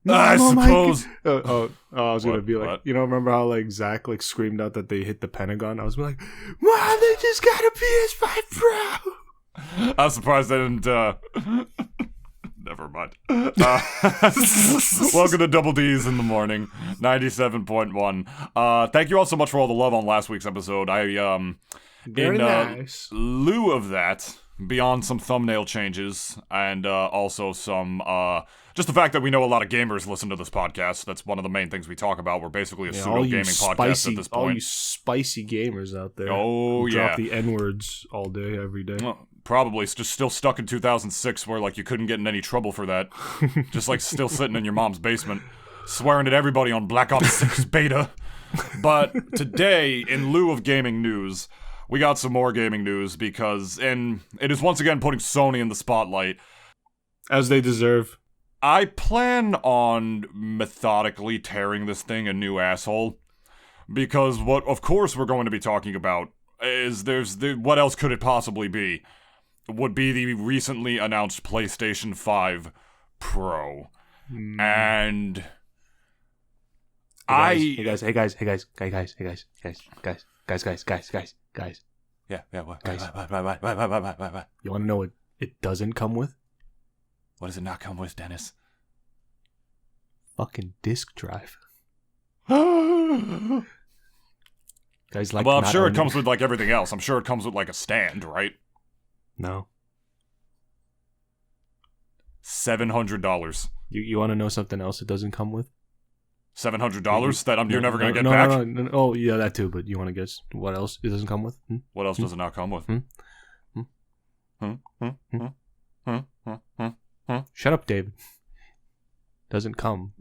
I suppose. I was gonna be like, what? you know, remember how like Zach like screamed out that they hit the Pentagon? I was like, wow, they just got a PS5 Pro. I was surprised they didn't. Never mind. Welcome to Double D's in the Morning, 97.1. Thank you all so much for all the love on last week's episode. Very nice. Lieu of that, beyond some thumbnail changes and also some just the fact that we know a lot of gamers listen to this podcast. That's one of the main things we talk about. We're basically a pseudo gaming podcast at this point. All you spicy gamers out there. Oh yeah, drop the N-words all day, every day. Well, probably it's just still stuck in 2006, where like you couldn't get in any trouble for that. Just like still sitting in your mom's basement, swearing at everybody on Black Ops 6 beta. But today, in lieu of gaming news, we got some more gaming news and it is once again putting Sony in the spotlight. As they deserve. I plan on methodically tearing this thing a new asshole. Because what, of course, we're going to be talking about is what else could it possibly be? Would be the recently announced PlayStation 5 Pro. And Hey guys. Yeah, what? You want to know what it doesn't come with? What does it not come with, Dennis? Fucking disk drive. Well, Guys like. I'm sure it comes with like everything else. I'm sure it comes with like a stand, right? No. $700. You want to know something else it doesn't come with? $700 that you're never gonna get back. No. Oh yeah, that too. But you want to guess what else it doesn't come with? What else does it not come with? Shut up, David. Doesn't come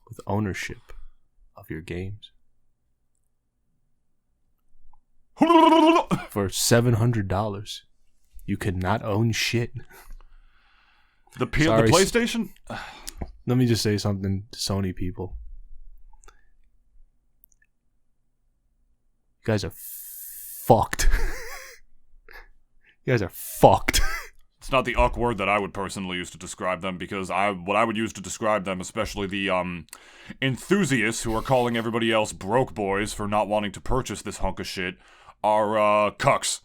with ownership of your games. For $700, you cannot own shit. The PlayStation? Let me just say something to Sony people. You guys are fucked. You guys are fucked. It's not the word that I would personally use to describe them, because what I would use to describe them, especially the enthusiasts who are calling everybody else broke boys for not wanting to purchase this hunk of shit, are cucks.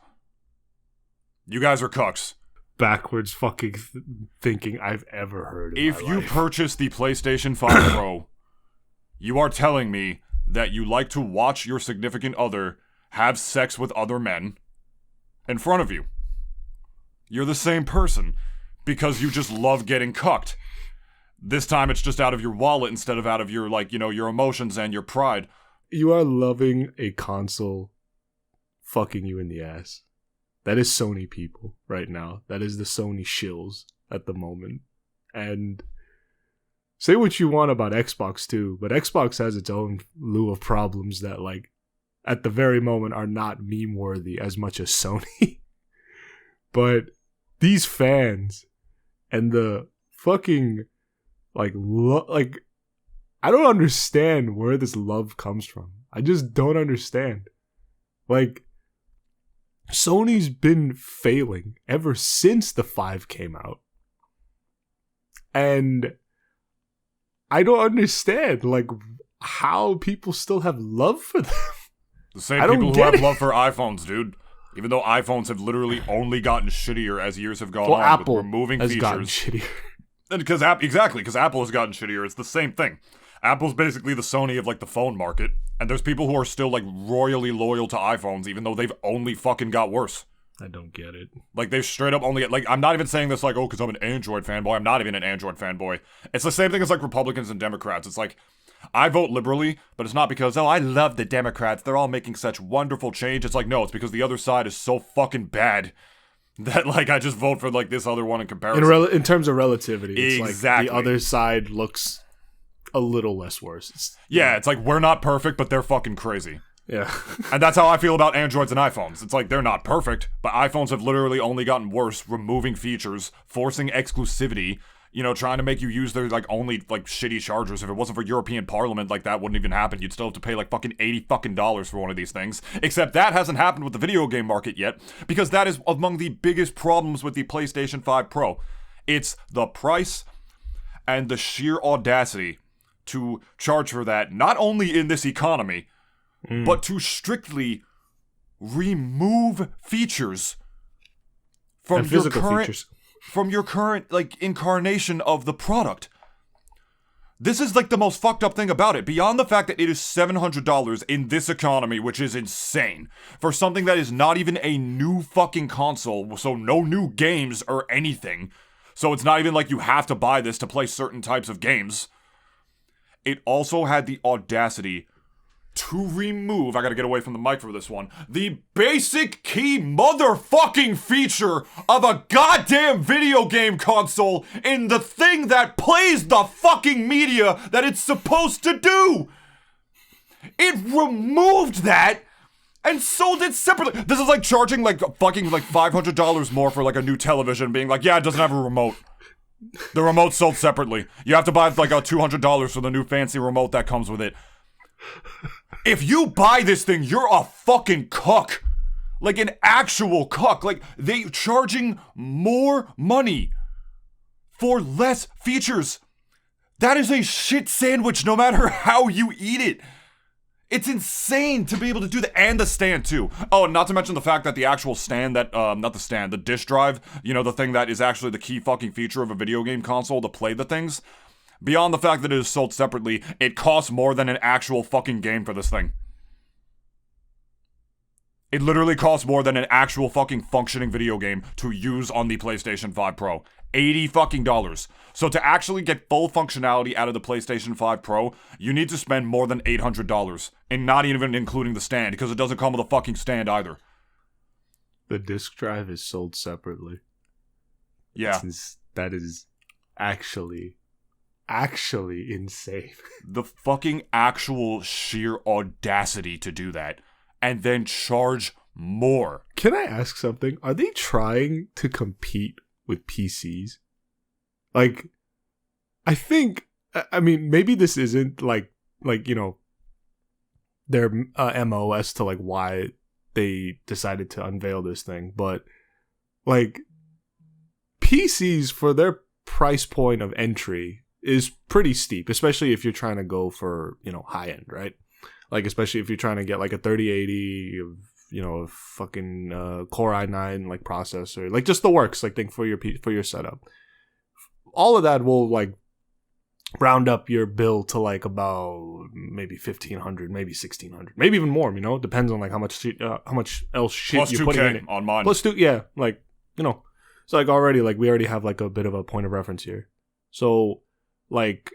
You guys are cucks. Backwards fucking thinking I've ever heard in If my you life. purchase the PlayStation 5 Pro, you are telling me that you like to watch your significant other have sex with other men in front of you. You're the same person because you just love getting cucked. This time it's just out of your wallet instead of out of your, like, you know, your emotions and your pride. You are loving a console fucking you in the ass. That is Sony people right now. That is the Sony shills at the moment. And say what you want about Xbox too, but Xbox has its own slew of problems that, like, at the very moment are not meme worthy as much as Sony. But these fans and the fucking like I don't understand where this love comes from. I just don't understand. Like, Sony's been failing ever since the 5 came out. And I don't understand, like, how people still have love for them. The same people who have love for iPhones, dude. Even though iPhones have literally only gotten shittier as years have gone on, Apple with removing has features. gotten shittier. And because Apple has gotten shittier. It's the same thing. Apple's basically the Sony of, like, the phone market, and there's people who are still, like, royally loyal to iPhones, even though they've only fucking got worse. I don't get it. Like, they've straight up only, like, I'm not even saying this, like, oh, because I'm an Android fanboy. I'm not even an Android fanboy. It's the same thing as, like, Republicans and Democrats. It's like, I vote liberally, but it's not because, oh, I love the Democrats. They're all making such wonderful change. It's like, no, it's because the other side is so fucking bad that, like, I just vote for, like, this other one in comparison. In terms of relativity, it's exactly. Like the other side looks a little less worse. It's like, we're not perfect, but they're fucking crazy. Yeah. And that's how I feel about Androids and iPhones. It's like, they're not perfect, but iPhones have literally only gotten worse, removing features, forcing exclusivity, you know, trying to make you use their, like, only, like, shitty chargers. If it wasn't for European Parliament, like, that wouldn't even happen. You'd still have to pay, like, fucking $80 fucking for one of these things. Except that hasn't happened with the video game market yet, because that is among the biggest problems with the PlayStation 5 Pro. It's the price, and the sheer audacity to charge for that, not only in this economy, but to strictly remove features from your current from your current like incarnation of the product. This is like the most fucked up thing about it, beyond the fact that it is $700 in this economy, which is insane, for something that is not even a new fucking console, so no new games or anything. So it's not even like you have to buy this to play certain types of games. It also had the audacity to remove, I gotta get away from the mic for this one, the basic key motherfucking feature of a goddamn video game console in the thing that plays the fucking media that it's supposed to do. It removed that and sold it separately. This is like charging like fucking like $500 more for like a new television, being like, yeah, it doesn't have a remote. The remote's sold separately. You have to buy like a $200 for the new fancy remote that comes with it. If you buy this thing, you're a fucking cuck. Like an actual cuck. Like, they charging more money for less features. That is a shit sandwich no matter how you eat it. It's insane to be able to do that. And the stand, too. Oh, and not to mention the fact that the actual stand that, not the stand, the disk drive, you know, the thing that is actually the key fucking feature of a video game console to play the things. Beyond the fact that it is sold separately, it costs more than an actual fucking game for this thing. It literally costs more than an actual fucking functioning video game to use on the PlayStation 5 Pro. $80 fucking dollars. So to actually get full functionality out of the PlayStation 5 Pro, you need to spend more than $800. And not even including the stand, because it doesn't come with a fucking stand either. The disc drive is sold separately. Yeah. That is actually insane. The fucking actual sheer audacity to do that. And then charge more. Can I ask something? Are they trying to compete with PCs? Like, I think, I mean, maybe this isn't like you know, their MOS to like why they decided to unveil this thing, but like PCs for their price point of entry is pretty steep, especially if you're trying to go for, you know, high end, right? Like, especially if you're trying to get like a 3080, you know, a fucking Core i9 like processor, like just the works, like thing for your setup. All of that will like round up your bill to like about maybe $1,500, maybe $1,600, maybe even more. You know, it depends on like how much else shit plus you're putting in it. On mine. Plus 2, yeah, like, you know, it's like already like we already have like a bit of a point of reference here. So like,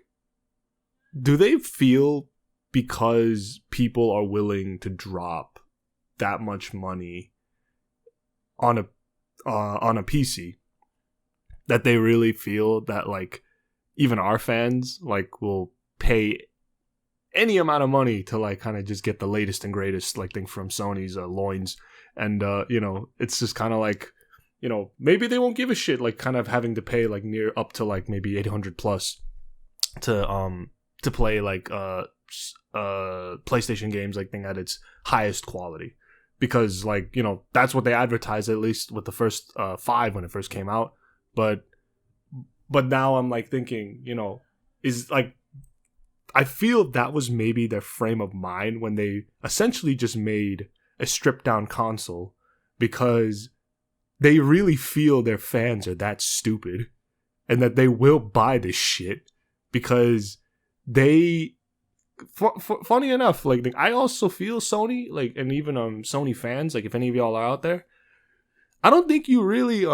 do they feel because people are willing to drop that much money on a PC that they really feel that like even our fans like will pay any amount of money to like kind of just get the latest and greatest like thing from Sony's loins? And you know, it's just kind of like, you know, maybe they won't give a shit like kind of having to pay like near up to like maybe 800 plus to play like PlayStation games like thing at its highest quality, because like, you know, that's what they advertised at least with the first 5 when it first came out. But now I'm like thinking, you know, is like, I feel that was maybe their frame of mind when they essentially just made a stripped down console, because they really feel their fans are that stupid and that they will buy this shit because they, funny enough, like I also feel Sony, like, and even Sony fans, like if any of y'all are out there, I don't think you really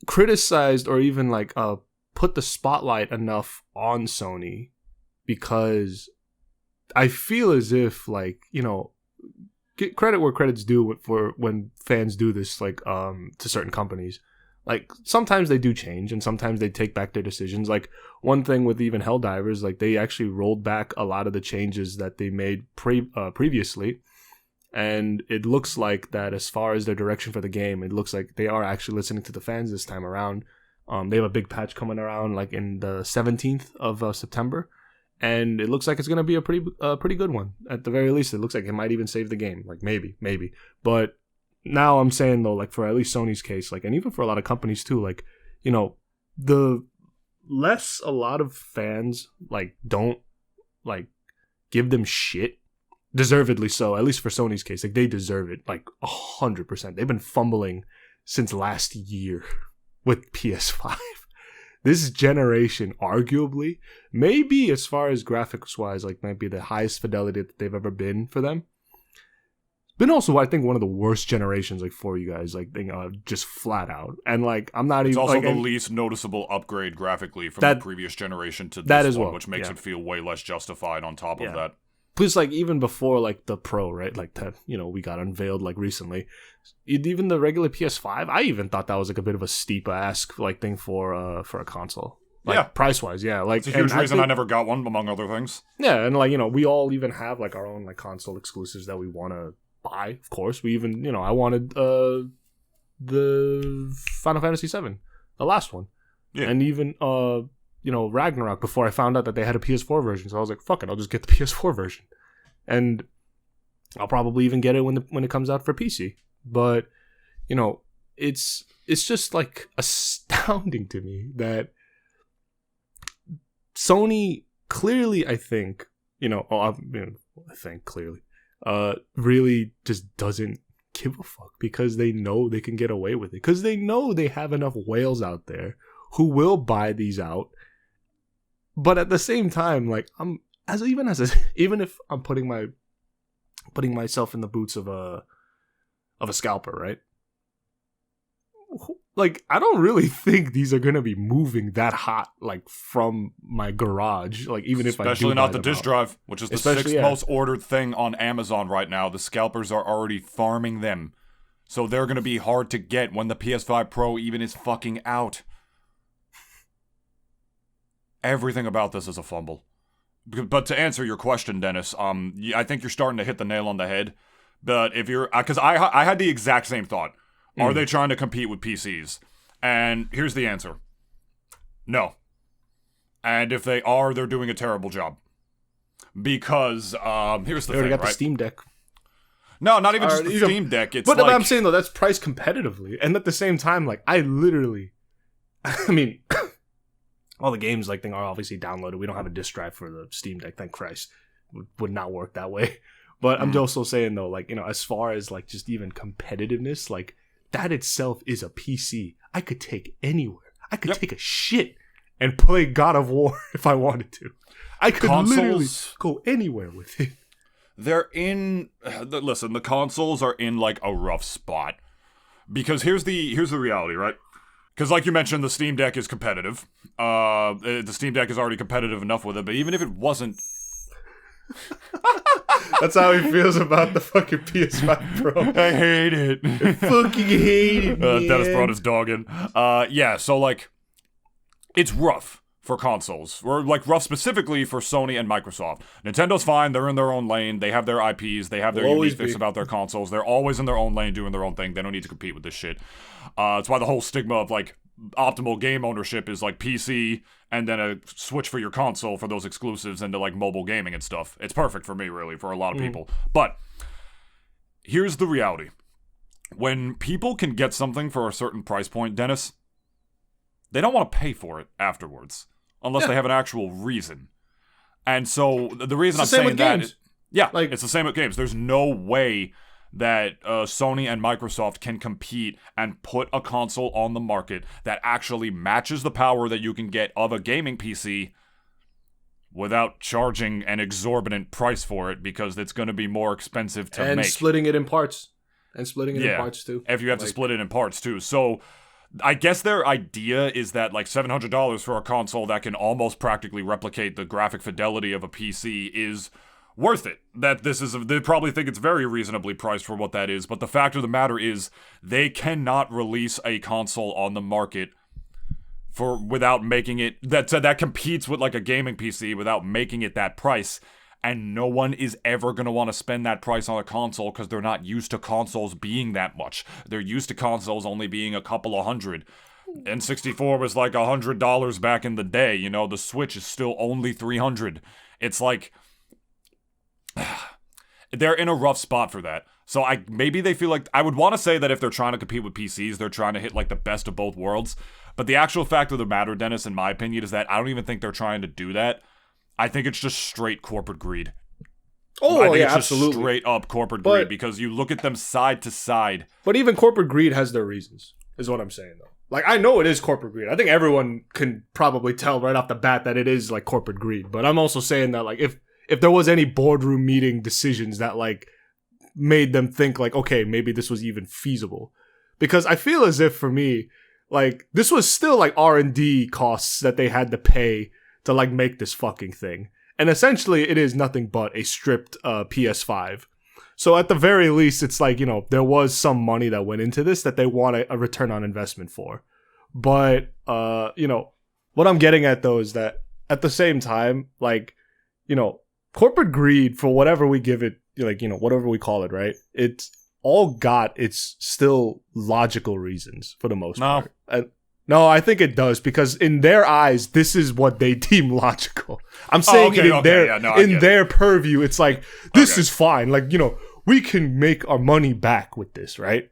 criticized or even like put the spotlight enough on Sony, because I feel as if, like, you know, get credit where credit's due for when fans do this, like to certain companies. Like, sometimes they do change and sometimes they take back their decisions. Like, one thing with even Helldivers, like, they actually rolled back a lot of the changes that they made previously. And it looks like that as far as their direction for the game, it looks like they are actually listening to the fans this time around. They have a big patch coming around, like, in the 17th of September. And it looks like it's going to be a pretty good one. At the very least, it looks like it might even save the game. Like, maybe. But now I'm saying, though, like, for at least Sony's case, like, and even for a lot of companies too, like, you know, the less a lot of fans like don't like give them shit, deservedly so, at least for Sony's case, like they deserve it like 100%. They've been fumbling since last year with PS5. This generation, arguably, maybe as far as graphics wise, like might be the highest fidelity that they've ever been for them. Been also, I think, one of the worst generations, like for you guys, like just flat out. And like, I'm not It's even. also like, the least noticeable upgrade graphically from the previous generation to that this as one, well, which makes yeah. it feel way less justified. On top of that, plus, like even before like the Pro, right? Like that, we got unveiled like recently. Even the regular PS5, I even thought that was like a bit of a steep ask like thing for a console. Like, price wise, yeah. Like it's a huge reason I never got one, among other things. Yeah, and like we all even have like our own like console exclusives that we want to buy. Of course, we even I wanted the Final Fantasy VII, the last one, and even Ragnarok before I found out that they had a PS4 version. So I was like, fuck it, I'll just get the PS4 version, and I'll probably even get it when it comes out for PC. But it's just like astounding to me that Sony clearly, I think, clearly, really just doesn't give a fuck because they know they can get away with it. Because they know they have enough whales out there who will buy these out. But at the same time, like even if I'm putting myself in the boots of a scalper, right? Like, I don't really think these are gonna be moving that hot, like from my garage. Like, even if especially not the disk drive, which is the sixth most ordered thing on Amazon right now. The scalpers are already farming them, so they're gonna be hard to get when the PS5 Pro even is fucking out. Everything about this is a fumble. But to answer your question, Dennis, I think you're starting to hit the nail on the head. But if you're, because I had the exact same thought. Are they trying to compete with PCs? And here's the answer. No. And if they are, they're doing a terrible job. Because, here's the thing, already got right? the Steam Deck. No, not even just the Steam Deck. It's but I'm saying, though, that's priced competitively. And at the same time, like, I mean, all the games, like, are obviously downloaded. We don't have a disc drive for the Steam Deck, thank Christ. Would not work that way. But I'm also saying, though, like, as far as, like, just even competitiveness, like, that itself is a PC I could take anywhere. I could take a shit and play God of War if I wanted to. I could literally go anywhere with it. They're in... Listen, the consoles are in, like, a rough spot. Because here's the reality, right? Because like you mentioned, the Steam Deck is competitive. The Steam Deck is already competitive enough with it, but even if it wasn't... That's how he feels about the fucking PS5 Pro. I hate it. I fucking hate it, man. Dennis brought his dog in. Yeah, so, like, it's rough for consoles. Or, like, rough specifically for Sony and Microsoft. Nintendo's fine. They're in their own lane. They have their IPs. They have their uniqueness about their consoles. They're always in their own lane doing their own thing. They don't need to compete with this shit. That's why the whole stigma of, like, optimal game ownership is, like, PC and then a Switch for your console for those exclusives into, like, mobile gaming and stuff. It's perfect for me, really, for a lot of people. But here's the reality. When people can get something for a certain price point, Dennis, they don't want to pay for it afterwards. Unless they have an actual reason. And so, the reason I'm saying that is... Yeah, like, it's the same with games. There's no way that Sony and Microsoft can compete and put a console on the market that actually matches the power that you can get of a gaming PC without charging an exorbitant price for it, because it's going to be more expensive to make. And splitting it in parts. In parts, too. If you have to split it in parts, too. So... I guess their idea is that, like, $700 for a console that can almost practically replicate the graphic fidelity of a PC is worth it. That they probably think it's very reasonably priced for what that is, but the fact of the matter is they cannot release a console on the market without making it that competes with, like, a gaming PC without making it that price. And no one is ever going to want to spend that price on a console because they're not used to consoles being that much. They're used to consoles only being a couple of $100. N64 was like $100 back in the day. The Switch is still only $300. It's like... they're in a rough spot for that. So maybe they feel like, I would want to say that if they're trying to compete with PCs, they're trying to hit like the best of both worlds. But the actual fact of the matter, Dennis, in my opinion, is that I don't even think they're trying to do that. I think it's just straight corporate greed. Oh, I think yeah, it's just absolutely. straight up corporate greed, because you look at them side to side. But even corporate greed has their reasons, is what I'm saying, though. Like, I know it is corporate greed. I think everyone can probably tell right off the bat that it is, like, corporate greed. But I'm also saying that, like, if there was any boardroom meeting decisions that, like, made them think, like, okay, maybe this was even feasible. Because I feel as if, for me, like, this was still, like, R&D costs that they had to pay to, like, make this fucking thing. And essentially, it is nothing but a stripped PS5. So at the very least, it's like, you know, there was some money that went into this that they want a return on investment for. But, you know, what I'm getting at, though, is that at the same time, like, you know, corporate greed, for whatever we give it, like, you know, whatever we call it, right? It's it's still logical reasons for the most part. No, I think it does, because in their eyes, this is what they deem logical. I'm saying in their purview, it's like, this is fine. Like, you know, we can make our money back with this, right?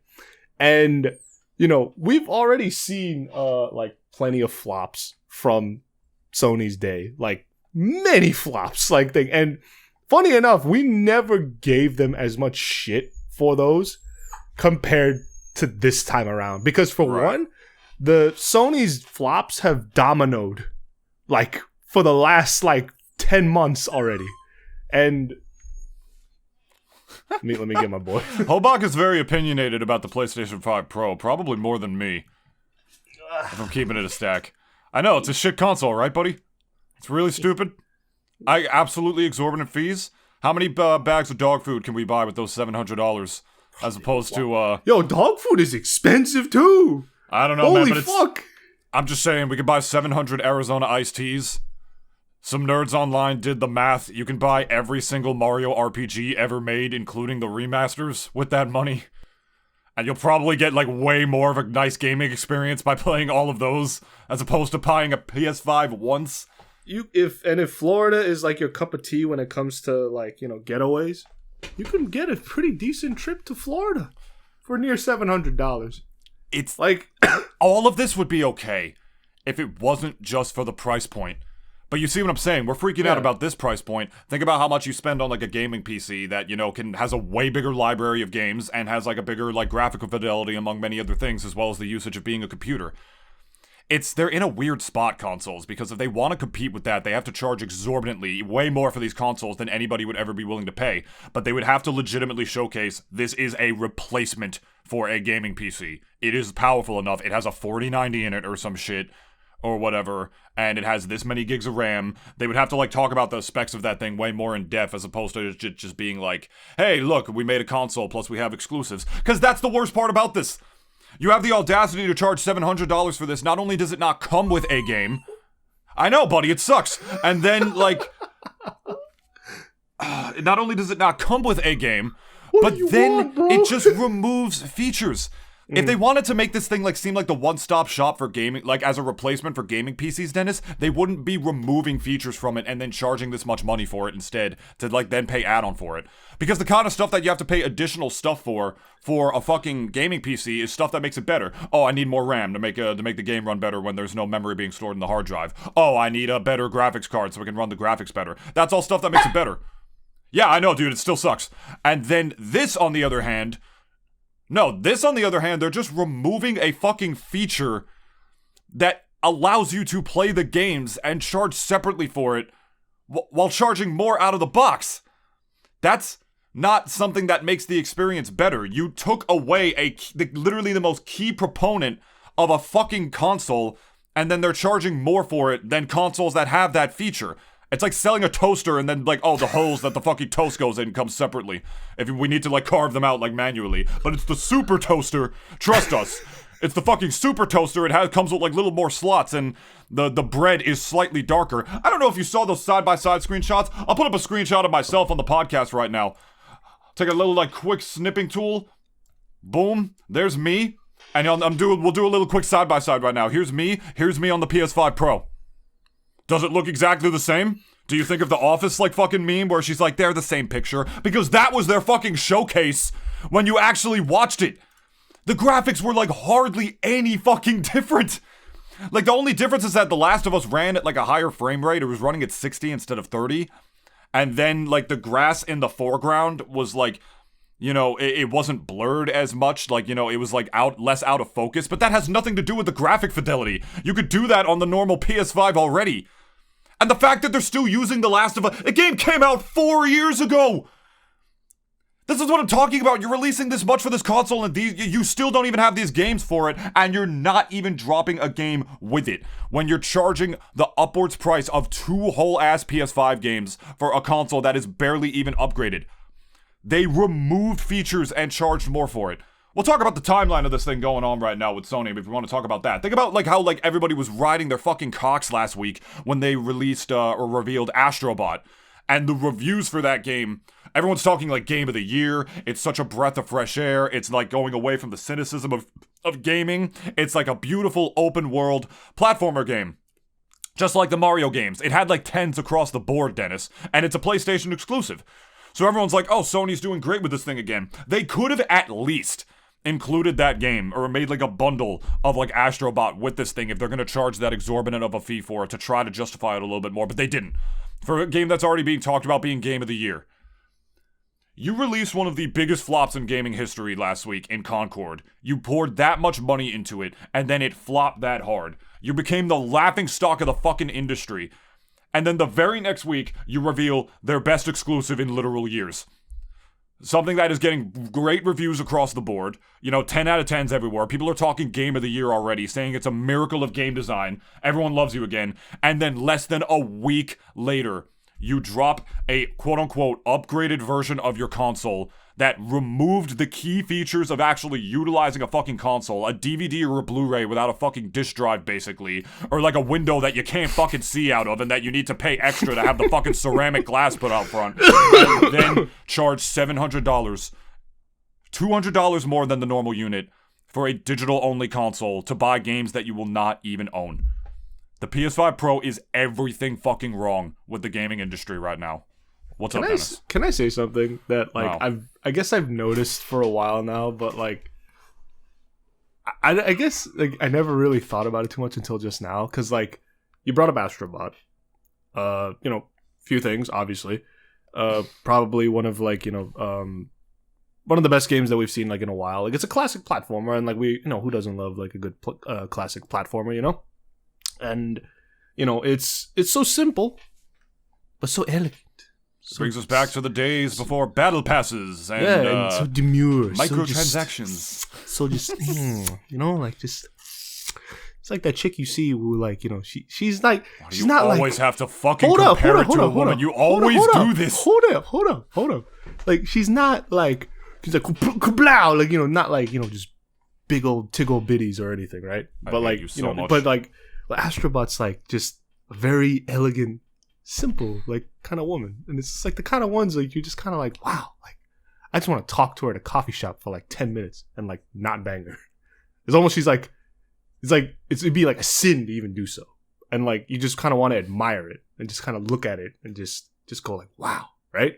And, you know, we've already seen, like, plenty of flops from Sony's day. Like, many flops, like, thing. And funny enough, we never gave them as much shit for those compared to this time around. Because for one, the Sony's flops have dominoed, like, for the last, like, 10 months already. And let me get my boy. Hobach is very opinionated about the PlayStation 5 Pro, probably more than me, if I'm keeping it a stack. I know, it's a shit console, right, buddy? It's really stupid. Absolutely exorbitant fees. How many bags of dog food can we buy with those $700 as opposed to... Yo, dog food is expensive, too! I don't know, Holy man, but fuck! I'm just saying, we could buy 700 Arizona iced teas. Some nerds online did the math. You can buy every single Mario RPG ever made, including the remasters, with that money. And you'll probably get, like, way more of a nice gaming experience by playing all of those, as opposed to buying a PS5 once. If Florida is, like, your cup of tea when it comes to, like, you know, getaways, you can get a pretty decent trip to Florida for near $700. It's like, all of this would be okay if it wasn't just for the price point. But you see what I'm saying? We're freaking out about this price point. Think about how much you spend on, like, a gaming PC that, you know, has a way bigger library of games and has, like, a bigger, like, graphical fidelity among many other things, as well as the usage of being a computer. They're in a weird spot, consoles, because if they want to compete with that, they have to charge exorbitantly, way more for these consoles than anybody would ever be willing to pay. But they would have to legitimately showcase this is a replacement for a gaming PC. It is powerful enough. It has a 4090 in it or some shit, or whatever, and it has this many gigs of RAM. They would have to, like, talk about the specs of that thing way more in depth, as opposed to just being like, hey, look, we made a console, plus we have exclusives. Because that's the worst part about this. You have the audacity to charge $700 for this. Not only does it not come with a game, I know, buddy, it sucks. And then, like, not only does it not come with a game, but then it just removes features. If they wanted to make this thing, like, seem like the one-stop shop for gaming, like, as a replacement for gaming PCs, Dennis, they wouldn't be removing features from it and then charging this much money for it instead to, like, then pay add-on for it. Because the kind of stuff that you have to pay additional stuff for a fucking gaming PC is stuff that makes it better. Oh, I need more RAM to make the game run better when there's no memory being stored in the hard drive. Oh, I need a better graphics card so I can run the graphics better. That's all stuff that makes it better. Yeah, I know, dude, it still sucks. And then this, on the other hand... they're just removing a fucking feature that allows you to play the games and charge separately for it while charging more out of the box. That's not something that makes the experience better. You took away literally the most key proponent of a fucking console, and then they're charging more for it than consoles that have that feature. It's like selling a toaster and then, like, oh, the holes that the fucking toast goes in come separately. If we need to, like, carve them out, like, manually. But it's the super toaster. Trust us. It's the fucking super toaster. It comes with, like, little more slots, and the bread is slightly darker. I don't know if you saw those side-by-side screenshots. I'll put up a screenshot of myself on the podcast right now. Take a little, like, quick snipping tool. Boom. There's me. And we'll do a little quick side-by-side right now. Here's me on the PS5 Pro. Does it look exactly the same? Do you think of the Office like fucking meme where she's like, they're the same picture? Because that was their fucking showcase when you actually watched it. The graphics were like hardly any fucking different. Like the only difference is that The Last of Us ran at like a higher frame rate. It was running at 60 instead of 30. And then like the grass in the foreground was like, you know, it wasn't blurred as much. Like, you know, it was like less out of focus. But that has nothing to do with the graphic fidelity. You could do that on the normal PS5 already. And the fact that they're still using The Last of Us, the game came out 4 years ago. This is what I'm talking about. You're releasing this much for this console and you still don't even have these games for it, and you're not even dropping a game with it. When you're charging the upwards price of 2 whole-ass PS5 games for a console that is barely even upgraded. They removed features and charged more for it. We'll talk about the timeline of this thing going on right now with Sony, if we want to talk about that. Think about like how like everybody was riding their fucking cocks last week when they released or revealed Astrobot. And the reviews for that game, everyone's talking like game of the year. It's such a breath of fresh air. It's like going away from the cynicism of gaming. It's like a beautiful open world platformer game. Just like the Mario games. It had like 10s across the board, Dennis. And it's a PlayStation exclusive. So everyone's like, oh, Sony's doing great with this thing again. They could have at least included that game or made like a bundle of like Astrobot with this thing if they're going to charge that exorbitant of a fee for it to try to justify it a little bit more. But they didn't. For a game that's already being talked about being game of the year. You released one of the biggest flops in gaming history last week in Concord. You poured that much money into it, and then it flopped that hard. You became the laughing stock of the fucking industry. And then the very next week, you reveal their best exclusive in literal years. Something that is getting great reviews across the board. You know, 10 out of 10s everywhere. People are talking game of the year already, saying it's a miracle of game design. Everyone loves you again. And then less than a week later, you drop a quote-unquote upgraded version of your console that removed the key features of actually utilizing a fucking console, a DVD or a Blu-ray without a fucking disk drive, basically, or like a window that you can't fucking see out of and that you need to pay extra to have the fucking ceramic glass put out front, and then charge $700, $200 more than the normal unit for a digital-only console to buy games that you will not even own. The PS5 Pro is everything fucking wrong with the gaming industry right now. What's up, Dennis? Can I say something that like Wow. I guess I've noticed for a while now, but like I guess like I never really thought about it too much until just now, because like you brought up Astrobot, you know, few things obviously, probably one of like, you know, one of the best games that we've seen like in a while. Like it's a classic platformer, and like we, you know, who doesn't love like a good classic platformer, you know? And you know, it's so simple, but so elegant. So, Brings us back to the days before battle passes and, and so demure, microtransactions. So just you know, like just it's like that chick you see who like, you know, she's like she's not like, always have to fucking compare it to a woman. You always do this. Hold up. Like she's not like she's like kablow, like, you know, not like, you know, just big old tickle bitties or anything, right? But like you so know, much. but like Astrobot's like just a very elegant, simple, like kind of woman, and it's just like the kind of ones like you just kind of like, wow, like I just want to talk to her at a coffee shop for like 10 minutes and like not bang her. It's almost it'd be like a sin to even do so, and like you just kind of want to admire it and just kind of look at it and just go like, wow, right?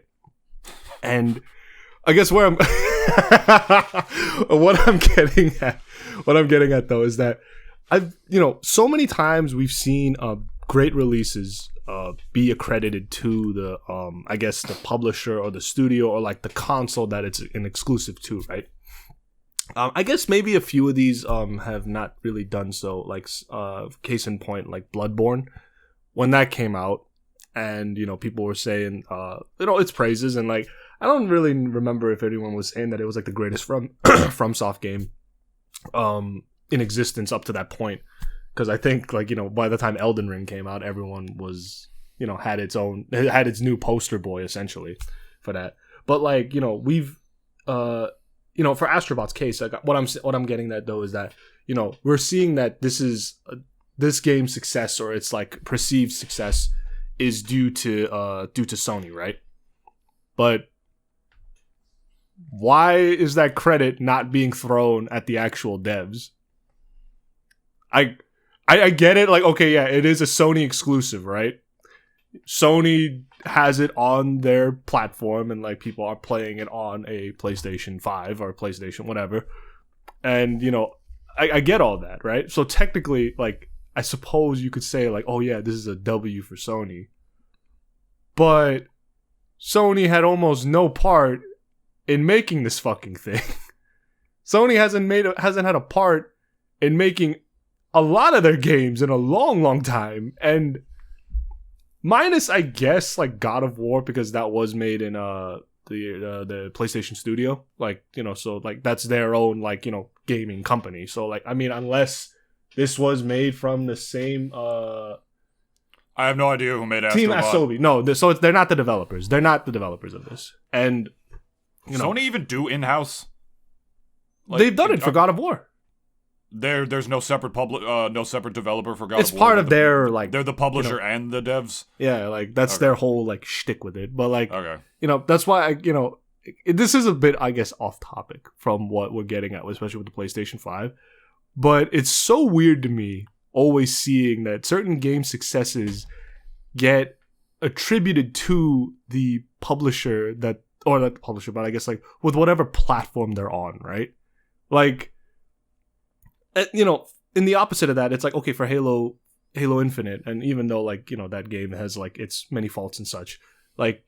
And I guess where I'm what I'm getting at though is that I've, you know, so many times we've seen great releases be accredited to the I guess the publisher or the studio or like the console that it's an exclusive to, right? I guess maybe a few of these have not really done so, like case in point, like Bloodborne, when that came out, and you know, people were saying you know, its praises, and like I don't really remember if anyone was saying that it was like the greatest FromSoft game in existence up to that point. Because I think, like, you know, by the time Elden Ring came out, everyone was, you know, had its new poster boy, essentially, for that. But, like, you know, we've, you know, for Astrobot's case, like, what I'm getting at, though, is that, you know, we're seeing that this game's success, or its, like, perceived success, is due to Sony, right? But why is that credit not being thrown at the actual devs? I get it, like, okay, yeah, it is a Sony exclusive, right? Sony has it on their platform, and like people are playing it on a PlayStation 5 or PlayStation whatever. And I get all that, right? So technically, like, I suppose you could say like, oh yeah, this is a W for Sony. But Sony had almost no part in making this fucking thing. Sony hasn't had a part in making a lot of their games in a long, long time. And minus, I guess, like God of War, because that was made in the PlayStation Studio, like, so like that's their own, like, gaming company. So like, I mean, unless this was made from the same I have no idea who made Team Astrobot. Asobi. No, they're not the developers. They're not the developers of this. And Sony even do in-house? Like, they've done it for God of War. There's no separate no separate developer for God of War. It's part of their, like, they're the publisher and the devs. Yeah, like that's their whole like shtick with it. But like, okay, that's why this is a bit, I guess, off topic from what we're getting at, especially with the PlayStation 5. But it's so weird to me always seeing that certain game successes get attributed to the publisher or not the publisher, but I guess like with whatever platform they're on, right? Like, in the opposite of that, it's like, okay, for Halo Infinite, and even though like, that game has like its many faults and such, like,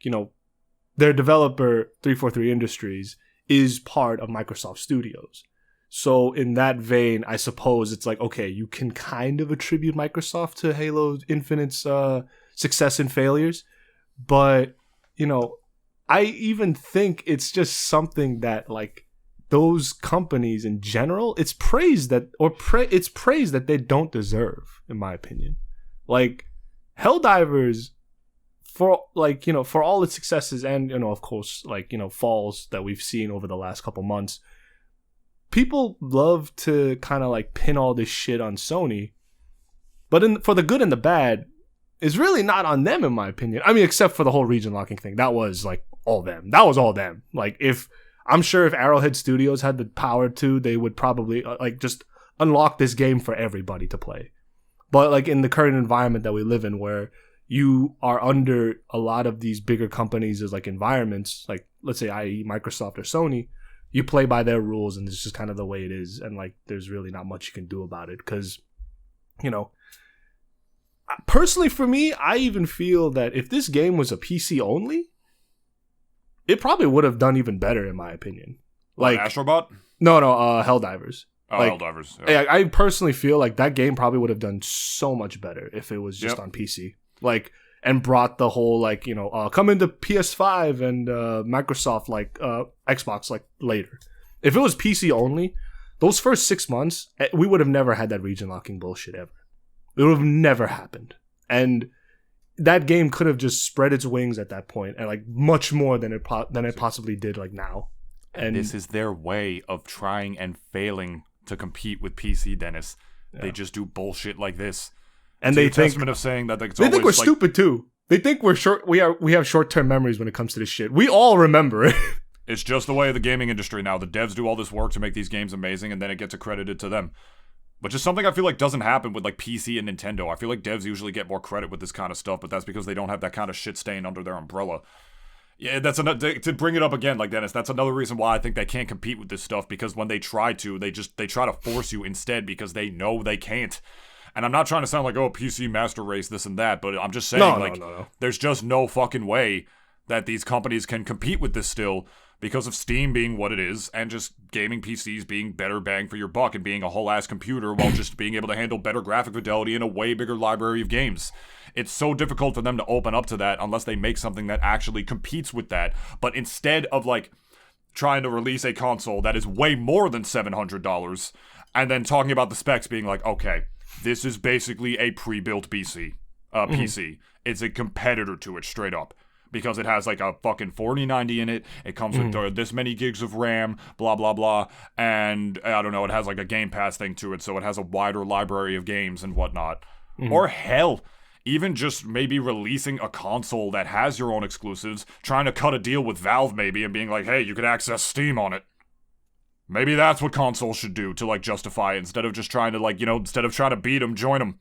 their developer 343 Industries is part of Microsoft Studios. So in that vein, I suppose it's like, okay, you can kind of attribute Microsoft to Halo Infinite's success and failures, but I even think it's just something that like those companies in general, it's praise that they don't deserve, in my opinion. Like Helldivers, for like, for all its successes and of course, like, falls that we've seen over the last couple months, people love to kind of like pin all this shit on Sony, but for the good and the bad, it's really not on them, in my opinion. I mean, except for the whole region locking thing, that was like all them. That was all them. Like, I'm sure if Arrowhead Studios had the power to, they would probably like just unlock this game for everybody to play. But like in the current environment that we live in, where you are under a lot of these bigger companies as like environments, like let's say i.e. Microsoft or Sony, you play by their rules, and it's just kind of the way it is. And like, there's really not much you can do about it. Because, personally for me, I even feel that if this game was a PC only, it probably would have done even better, in my opinion. Like Astrobot? No, Helldivers. Oh, like, Helldivers. Yeah. I personally feel like that game probably would have done so much better if it was just on PC. Like, and brought the whole like, come into PS5 and Microsoft, like Xbox, like later. If it was PC only, those first 6 months, we would have never had that region locking bullshit ever. It would have never happened. And that game could have just spread its wings at that point, and like much more than it possibly did like now. And this is their way of trying and failing to compete with PC, Dennis. Yeah. They just do bullshit like this. And they think of saying that like, they think we're stupid too. They think we're short. We have short-term memories when it comes to this shit. We all remember it. It's just the way of the gaming industry now. The devs do all this work to make these games amazing, and then it gets accredited to them. Which is something I feel like doesn't happen with like PC and Nintendo. I feel like devs usually get more credit with this kind of stuff, but that's because they don't have that kind of shit stain under their umbrella. Yeah, that's another, to bring it up again, like Dennis, that's another reason why I think they can't compete with this stuff, because when they try to, they try to force you instead because they know they can't. And I'm not trying to sound like, oh, PC master race, this and that, but I'm just saying, there's just no fucking way that these companies can compete with this still, because of Steam being what it is, and just gaming PCs being better bang for your buck and being a whole-ass computer while just being able to handle better graphic fidelity and a way bigger library of games. It's so difficult for them to open up to that unless they make something that actually competes with that. But instead of, like, trying to release a console that is way more than $700, and then talking about the specs being like, okay, this is basically a pre-built PC. It's a competitor to it, straight up. Because it has like a fucking 4090 in it. It comes with this many gigs of RAM, blah, blah, blah. And I don't know, it has like a Game Pass thing to it. So it has a wider library of games and whatnot. Or hell, even just maybe releasing a console that has your own exclusives, trying to cut a deal with Valve maybe and being like, hey, you can access Steam on it. Maybe that's what consoles should do to like justify it, instead of just trying to like, instead of trying to beat them, join them.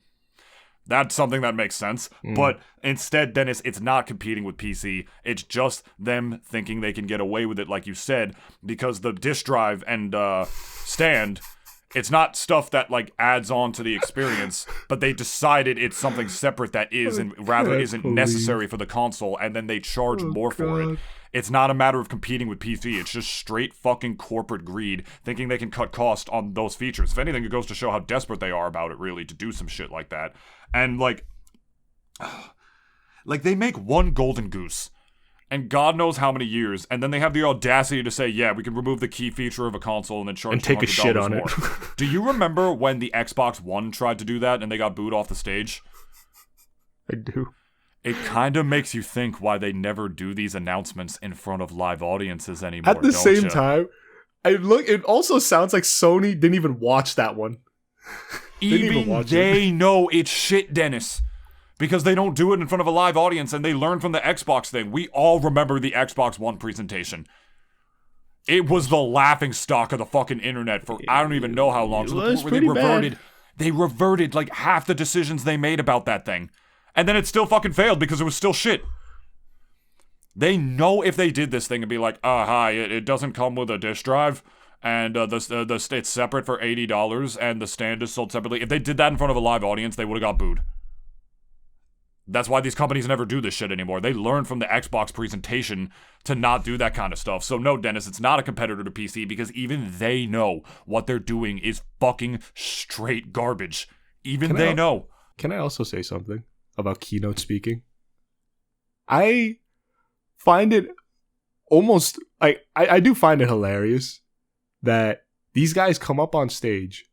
That's something that makes sense. But instead, Dennis, it's not competing with PC. It's just them thinking they can get away with it, like you said, because the disk drive and stand, it's not stuff that like adds on to the experience, but they decided it's something separate that is and rather isn't necessary for the console, and then they charge more for it. It's not a matter of competing with PC. It's just straight fucking corporate greed, thinking they can cut cost on those features. If anything, it goes to show how desperate they are about it, really, to do some shit like that. And, like they make one golden goose, and God knows how many years, and then they have the audacity to say, yeah, we can remove the key feature of a console and then charge and take a shit on more. it. Do you remember when the Xbox One tried to do that and they got booed off the stage? I do. It kind of makes you think why they never do these announcements in front of live audiences anymore. At the same time, it also sounds like Sony didn't even watch that one. Even they know it's shit, Dennis. Because they don't do it in front of a live audience and they learn from the Xbox thing. We all remember the Xbox One presentation. It was the laughing stock of the fucking internet for I don't even know how long. It was pretty bad. They reverted like half the decisions they made about that thing. And then it still fucking failed because it was still shit. They know if they did this thing and be like, hi, it doesn't come with a disk drive, and it's separate for $80, and the stand is sold separately. If they did that in front of a live audience, they would have got booed. That's why these companies never do this shit anymore. They learned from the Xbox presentation to not do that kind of stuff. So no, Dennis, it's not a competitor to PC because even they know what they're doing is fucking straight garbage. Even they know. Can I also say something about keynote speaking? I find it almost like I do find it hilarious that these guys come up on stage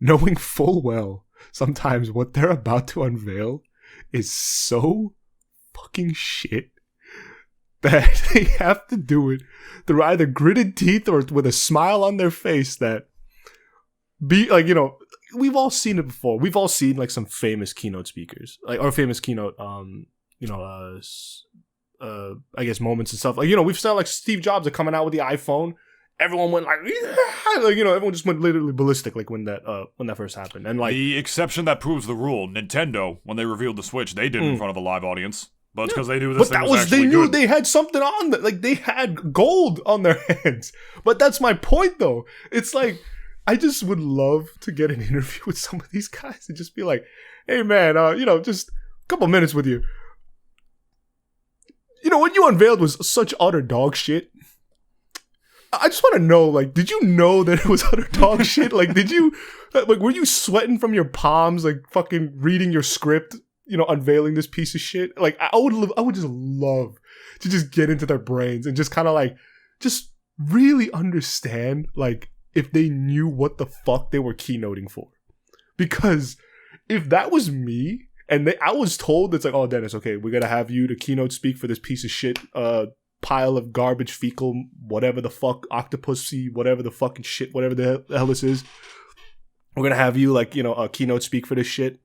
knowing full well sometimes what they're about to unveil is so fucking shit that they have to do it through either gritted teeth or with a smile on their face that be like, we've all seen it before. We've all seen like some famous keynote speakers, like or famous keynote, I guess moments and stuff. Like, we've saw like Steve Jobs coming out with the iPhone. Everyone went like, yeah! Like, everyone just went literally ballistic like when that first happened. And like the exception that proves the rule, Nintendo, when they revealed the Switch, they did it in front of a live audience. But it's because they knew this thing was actually they knew good. They had something on that. Like, they had gold on their hands. But that's my point, though. It's like, I just would love to get an interview with some of these guys and just be like, hey, man, just a couple minutes with you. What you unveiled was such utter dog shit. I just want to know, like, did you know that it was utter dog shit? Like, were you sweating from your palms, like, fucking reading your script, unveiling this piece of shit? Like, I would just love to just get into their brains and just kind of, like, just really understand, like, if they knew what the fuck they were keynoting for. Because if that was me, and I was told, it's like, oh, Dennis, okay, we're going to have you to keynote speak for this piece of shit, pile of garbage, fecal, whatever the fuck, octopusy, whatever the fucking shit, whatever the hell this is. We're going to have you, like, a keynote speak for this shit.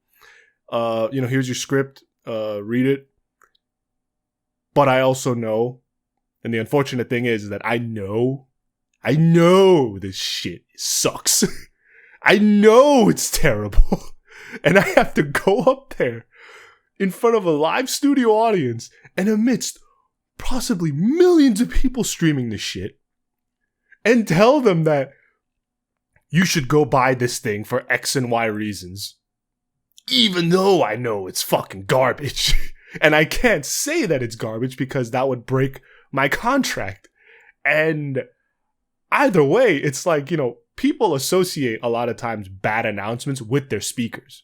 Here's your script, read it. But I also know, and the unfortunate thing is that I know this shit sucks. I know it's terrible. And I have to go up there in front of a live studio audience and amidst possibly millions of people streaming this shit and tell them that you should go buy this thing for X and Y reasons. Even though I know it's fucking garbage. And I can't say that it's garbage because that would break my contract. And either way, it's like, people associate a lot of times bad announcements with their speakers.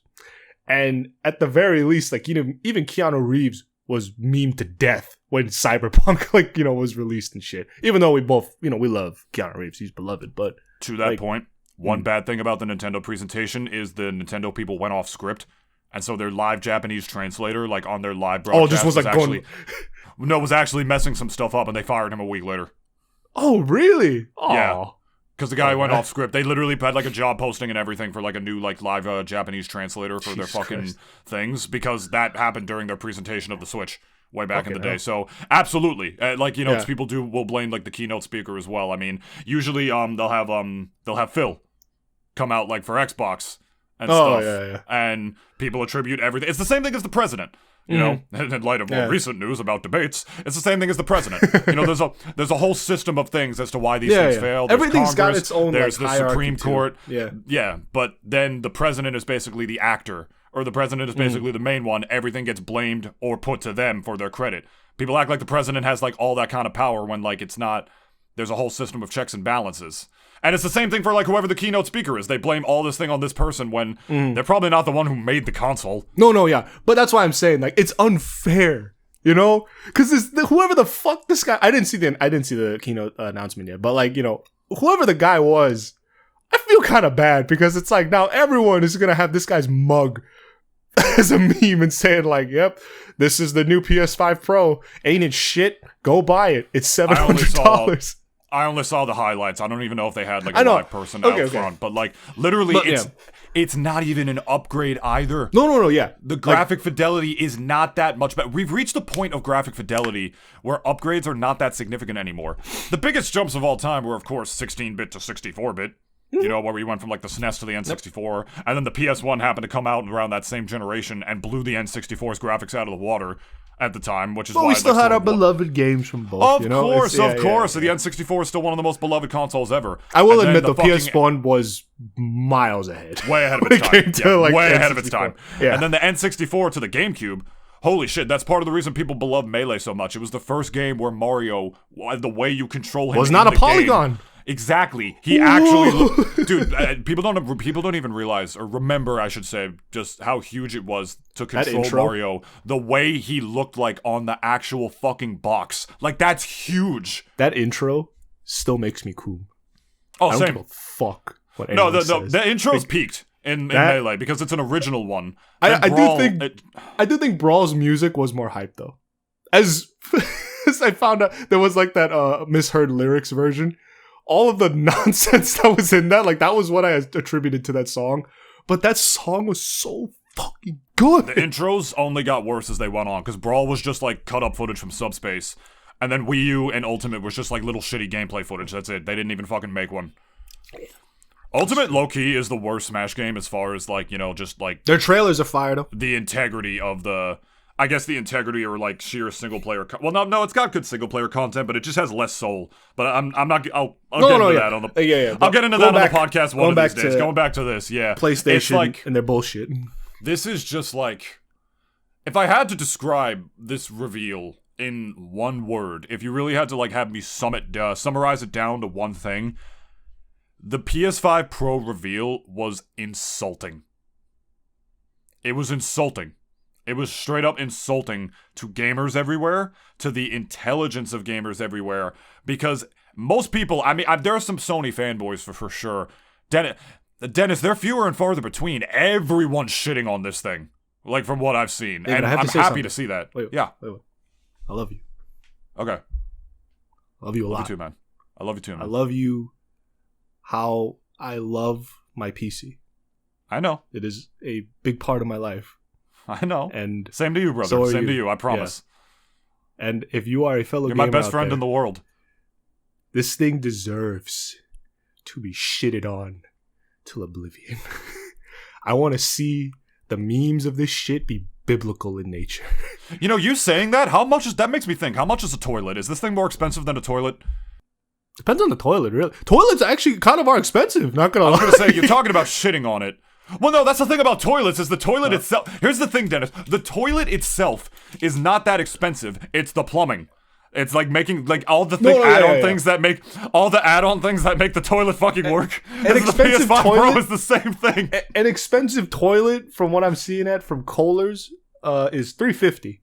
And at the very least, like, even Keanu Reeves was memed to death when Cyberpunk, was released and shit. Even though we both, we love Keanu Reeves. He's beloved, but... To that point, one bad thing about the Nintendo presentation is the Nintendo people went off script. And so their live Japanese translator, like, on their live broadcast... just was like actually, going... No, was actually messing some stuff up, and they fired him a week later. Oh, really? Aww. Yeah. Because the guy went off script. They literally had like a job posting and everything for like a new like live Japanese translator for their fucking things, because that happened during their presentation of the Switch way back in the day. So absolutely, people will blame like the keynote speaker as well. I mean, usually they'll have Phil come out like for Xbox and stuff. And people attribute everything. It's the same thing as the president. You know, in light of more recent news about debates, it's the same thing as the president. You know, there's a whole system of things as to why these things fail. There's Everything's Congress, got its own there's like, the Supreme Court. Yeah. But then the president is basically the actor, or the president is basically the main one. Everything gets blamed or put to them for their credit. People act like the president has like all that kind of power when like it's not. There's a whole system of checks and balances. And it's the same thing for like whoever the keynote speaker is. They blame all this thing on this person when they're probably not the one who made the console. No, but that's why I'm saying like it's unfair, you know? Because whoever the fuck this guy, I didn't see the keynote announcement yet, but like, you know, whoever the guy was, I feel kind of bad because it's like now everyone is gonna have this guy's mug as a meme and saying like, "Yep, this is the new PS5 Pro. Ain't it shit? Go buy it. It's $700." I only saw the highlights. I don't even know if they had like a live person out front. But like literally it's not even an upgrade either. No, yeah. The graphic fidelity is not that much better. We've reached the point of graphic fidelity where upgrades are not that significant anymore. The biggest jumps of all time were of course 16-bit to 64-bit. You know, where we went from like the SNES to the N64, and then the PS1 happened to come out around that same generation and blew the N64's graphics out of the water at the time, which is why we still had our beloved games from both. Of course. So the N64 is still one of the most beloved consoles ever. I will admit the PS1 was miles ahead. Way ahead of its time. Way ahead of its time. Yeah. And then the N64 to the GameCube. Holy shit, that's part of the reason people beloved Melee so much. It was the first game where Mario, the way you control him, was not a polygon. Game, exactly. He actually, dude. People don't even realize or remember, I should say, just how huge it was to control Mario. The way he looked like on the actual fucking box, like that's huge. That intro still makes me cool. Oh, I don't same. give a fuck what the intro's peaked in Melee because it's an original one. I do think Brawl's music was more hype though. As I found out, there was like that misheard lyrics version. All of the nonsense that was in that, like that was what I attributed to that song. But that song was so fucking good. The intros only got worse as they went on, because Brawl was just like cut up footage from Subspace. And then Wii U and Ultimate was just like little shitty gameplay footage. That's it. They didn't even fucking make one. Ultimate, low-key, is the worst Smash game as far as like, you know, just like... Their trailers are fired up. The integrity of the... I guess the integrity or like sheer single player. Well, no, it's got good single player content, but it just has less soul. But I'm not. I'll get into that on the. I'll get into that on the podcast one of these days. Going back to this, PlayStation it's like, and their bullshit. This is just like, if I had to describe this reveal in one word, if you really had to like have me summarize it down to one thing, the PS5 Pro reveal was insulting. It was insulting. It was straight up insulting to gamers everywhere, to the intelligence of gamers everywhere, because most people, I mean, there are some Sony fanboys for sure. Dennis, they're fewer and farther between. Everyone's shitting on this thing, like from what I've seen, and I'm happy to see that. Wait. I love you. Okay. I love you a lot. I love you too, man. I love you too, man. I love you how I love my PC. I know. It is a big part of my life. I know. And same to you, brother. So same to you, I promise. Yeah. And if you are a fellow You're gamer my best friend in the world. This thing deserves to be shitted on till oblivion. I want to see the memes of this shit be biblical in nature. You know, you saying that, that makes me think, how much is a toilet? Is this thing more expensive than a toilet? Depends on the toilet, really. Toilets actually kind of are expensive, not gonna lie. I was gonna say, you're talking about shitting on it. Well, no, that's the thing about toilets, is the toilet itself... Here's the thing, Dennis. The toilet itself is not that expensive. It's the plumbing. It's like making, like, all the add-on things that make... All the add-on things that make the toilet fucking work. An expensive the PS5 toilet, Pro is the same thing. An expensive toilet, from what I'm seeing from Kohler's, is $350.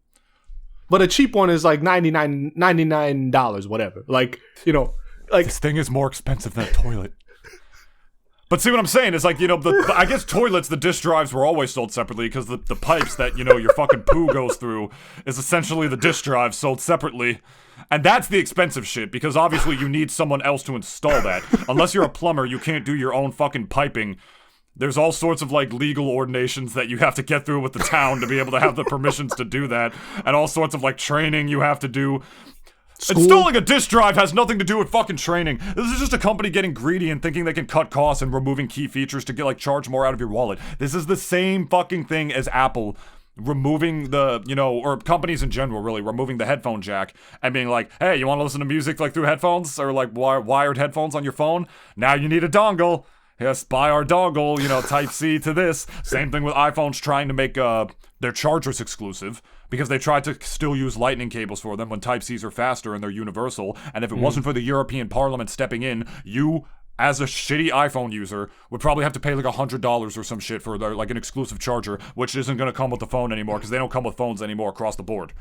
But a cheap one is like $99, whatever. Like, you know... Like, this thing is more expensive than a toilet. But see what I'm saying is, like, you know, I guess toilets, the disk drives were always sold separately because the pipes that, you know, your fucking poo goes through is essentially the disk drive sold separately. And that's the expensive shit, because obviously you need someone else to install that. Unless you're a plumber, you can't do your own fucking piping. There's all sorts of, like, legal ordinations that you have to get through with the town to be able to have the permissions to do that. And all sorts of, like, training you have to do. Installing a disk drive has nothing to do with fucking training. This is just a company getting greedy and thinking they can cut costs and removing key features to get like charge more out of your wallet. This is the same fucking thing as Apple removing the, or companies in general really, removing the headphone jack and being like, hey, you want to listen to music like through headphones or like wired headphones on your phone? Now you need a dongle. Yes, buy our dongle, Type-C to this. Same thing with iPhones trying to make their chargers exclusive because they tried to still use lightning cables for them when Type-Cs are faster and they're universal. And if it wasn't for the European Parliament stepping in, you, as a shitty iPhone user, would probably have to pay like $100 or some shit for like an exclusive charger, which isn't going to come with the phone anymore because they don't come with phones anymore across the board.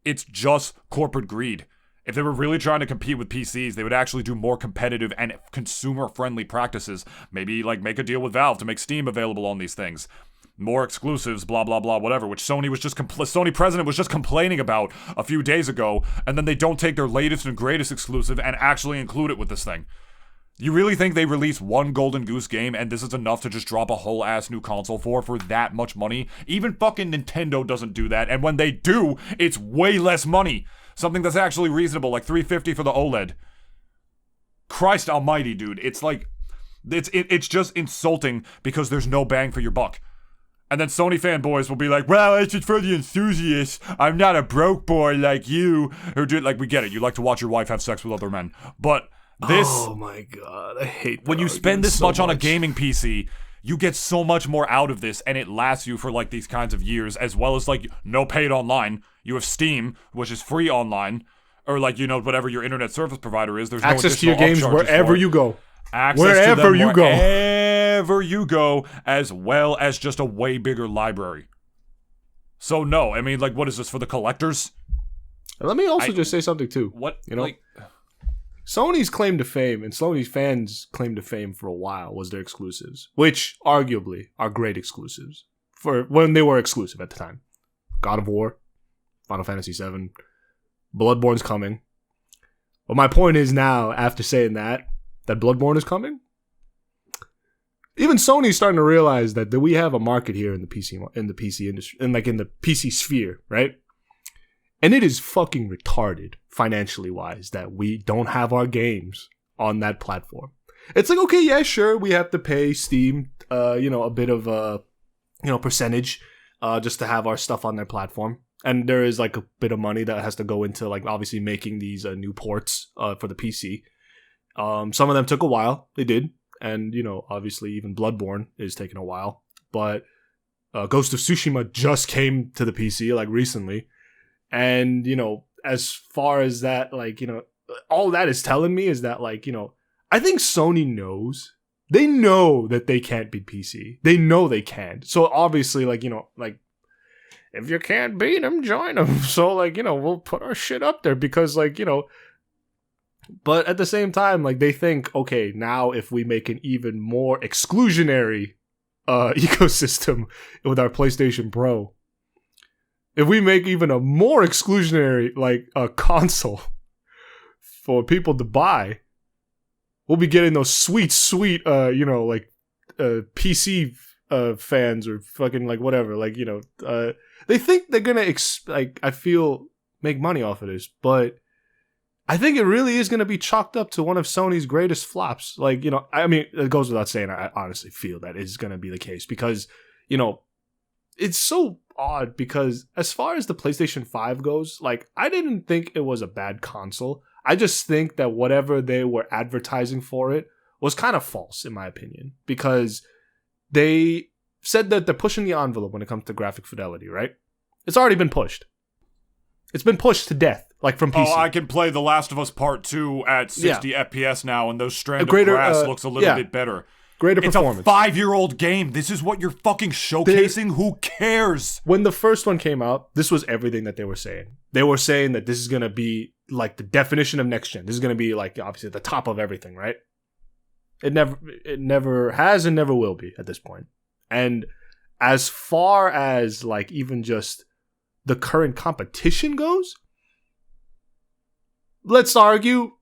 It's just corporate greed. If they were really trying to compete with PCs, they would actually do more competitive and consumer-friendly practices. Maybe, like, make a deal with Valve to make Steam available on these things. More exclusives, blah, blah, blah, whatever, which Sony president was just complaining about a few days ago, and then they don't take their latest and greatest exclusive and actually include it with this thing. You really think they release one Golden Goose game and this is enough to just drop a whole ass new console for that much money? Even fucking Nintendo doesn't do that, and when they do, it's way less money. Something that's actually reasonable, like $350 for the OLED. Christ almighty, dude. It's like, it's just insulting because there's no bang for your buck. And then Sony fanboys will be like, well, it's just for the enthusiasts. I'm not a broke boy like you. Or dude, like, we get it. You like to watch your wife have sex with other men. But this... Oh my god, I hate that. When you spend this much on a gaming PC... You get so much more out of this, and it lasts you for, like, these kinds of years, as well as, like, no paid online. You have Steam, which is free online, or, like, whatever your internet service provider is. There's access no to your games wherever you go. Wherever you go, as well as just a way bigger library. So, no, I mean, like, what is this, for the collectors? Let me also just say something, too. What? Sony's claim to fame, and Sony's fans' claim to fame for a while, was their exclusives, which arguably are great exclusives for when they were exclusive at the time. God of War, Final Fantasy VII, Bloodborne's coming. But my point is now, after saying that Bloodborne is coming, even Sony's starting to realize that we have a market here in the PC industry, and like in the PC sphere, right? And it is fucking retarded, financially wise, that we don't have our games on that platform. It's like, okay, yeah, sure, we have to pay Steam, a bit of a, percentage, just to have our stuff on their platform. And there is like a bit of money that has to go into like obviously making these new ports for the PC. Some of them took a while, they did, and obviously even Bloodborne is taking a while. But Ghost of Tsushima just came to the PC like recently. And, as far as that, like, all that is telling me is that, like, I think Sony knows. They know that they can't beat PC. They know they can't. So, obviously, like, if you can't beat them, join them. So, like, we'll put our shit up there because, like, but at the same time, like, they think, okay, now if we make an even more exclusionary ecosystem with our PlayStation Pro, if we make even a more exclusionary, like, a console for people to buy, we'll be getting those sweet, PC fans or fucking, like, whatever. Like, they think they're gonna, I feel, make money off of this. But I think it really is gonna be chalked up to one of Sony's greatest flops. Like, I mean, it goes without saying, I honestly feel that is gonna be the case. Because, it's so odd because as far as the PlayStation 5 goes, like, I didn't think it was a bad console. I just think that whatever they were advertising for it was kind of false, in my opinion, because they said that they're pushing the envelope when it comes to graphic fidelity, right? It's already been pushed. It's been pushed to death, like from PC. Oh, I can play The Last of Us Part 2 at 60 FPS now, and those Strand of Grass looks a little bit better. Greater performance. It's a 5-year-old game. This is what you're fucking showcasing? Who cares? When the first one came out, this was everything that they were saying. They were saying that this is going to be like the definition of next gen. This is going to be like obviously the top of everything, right? It never has and never will be at this point. And as far as like even just the current competition goes, let's argue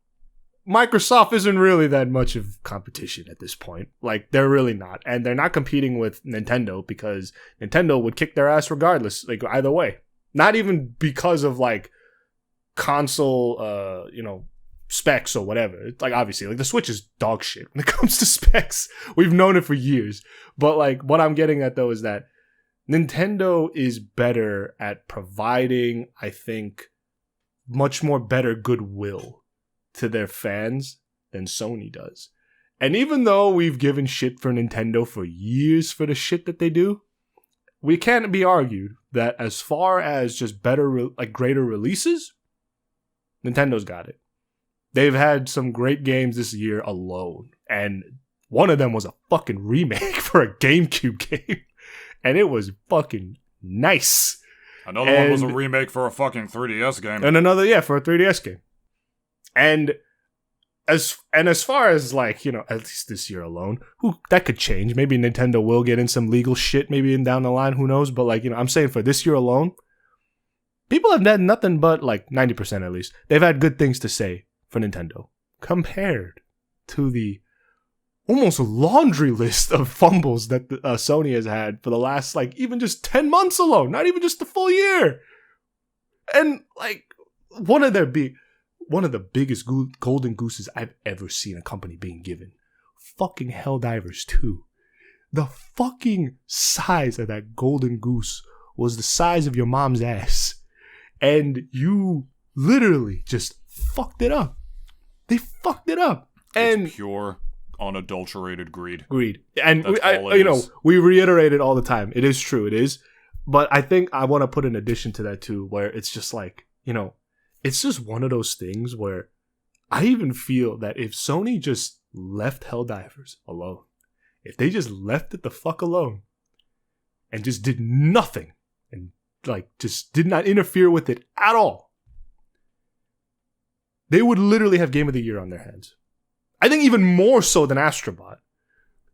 Microsoft isn't really that much of competition at this point. Like, they're really not. And they're not competing with Nintendo because Nintendo would kick their ass regardless, like, either way. Not even because of, like, console, specs or whatever. It's like, obviously, like the Switch is dog shit when it comes to specs. We've known it for years. But like what I'm getting at though is that Nintendo is better at providing, I think, much more better goodwill to their fans than Sony does. And even though we've given shit for Nintendo for years for the shit that they do, we can't be argued that as far as just better, greater releases, Nintendo's got it. They've had some great games this year alone. And one of them was a fucking remake for a GameCube game. And it was fucking nice. Another one was a remake for a fucking 3DS game. And another, for a 3DS game. And as far as at least this year alone, that could change. Maybe Nintendo will get in some legal shit maybe down the line, who knows? But I'm saying for this year alone, people have had nothing but 90% at least. They've had good things to say for Nintendo compared to the almost laundry list of fumbles that Sony has had for the last even just 10 months alone, not even just the full year. And one of the biggest golden gooses I've ever seen a company being given, fucking Helldivers 2. The fucking size of that golden goose was the size of your mom's ass, and you literally just fucked it up. They fucked it up. And it's pure unadulterated greed. And we reiterate it all the time. It is true. It is. But I think I want to put an addition to that too, where it's just it's just one of those things where I even feel that if Sony just left Helldivers alone, if they just left it the fuck alone and just did nothing and just did not interfere with it at all, they would literally have Game of the Year on their hands. I think even more so than Astrobot.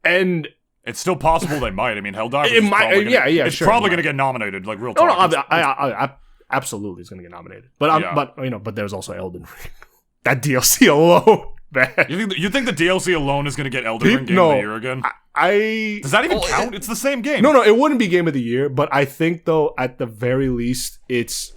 And it's still possible they might. I mean, Helldivers it's probably going to get nominated, real talk. I absolutely is going to get nominated. But there's also Elden Ring. That DLC alone, man. You think the DLC alone is going to get Elden Ring Game of the Year again? Does that even count? It's the same game. No, it wouldn't be Game of the Year, but I think though at the very least it's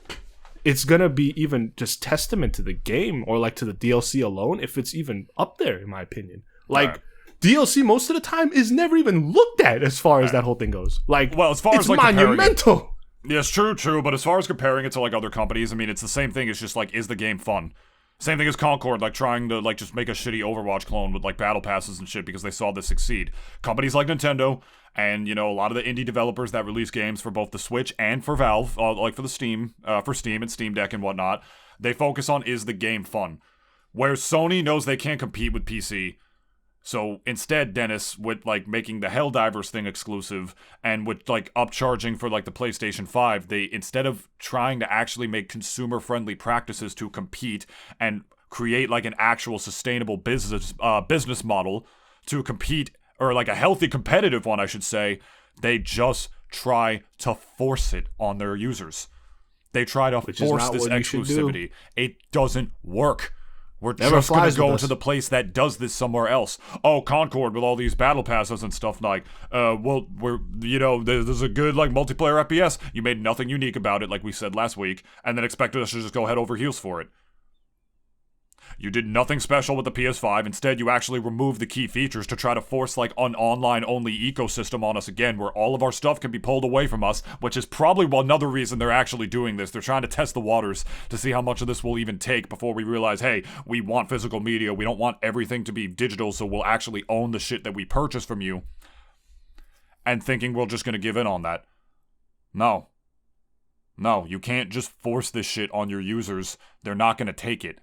going to be even just testament to the game or to the DLC alone if it's even up there, in my opinion. Right. DLC most of the time is never even looked at as far as that whole thing goes. As far it's as monumental. Yes, true. But as far as comparing it to other companies, I mean, it's the same thing. It's just is the game fun? Same thing as Concord, trying to just make a shitty Overwatch clone with battle passes and shit because they saw this succeed. Companies like Nintendo and a lot of the indie developers that release games for both the Switch and for Valve, for the Steam and Steam Deck and whatnot, they focus on is the game fun. Where Sony knows they can't compete with PC. So instead, Dennis, with making the Helldivers thing exclusive and with upcharging for the PlayStation 5, they, instead of trying to actually make consumer-friendly practices to compete and create an actual sustainable business model to compete, or a healthy competitive one, I should say, they just try to force it on their users. They try to force this exclusivity. It doesn't work. We're just going to go to the place that does this somewhere else. Oh, Concord with all these battle passes and stuff there's a good multiplayer FPS. You made nothing unique about it, like we said last week, and then expected us to just go head over heels for it. You did nothing special with the PS5. Instead, you actually removed the key features to try to force an online-only ecosystem on us again, where all of our stuff can be pulled away from us, which is probably another reason they're actually doing this. They're trying to test the waters to see how much of this will even take before we realize, hey, we want physical media. We don't want everything to be digital, so we'll actually own the shit that we purchase from you. And thinking we're just going to give in on that. No, you can't just force this shit on your users. They're not going to take it.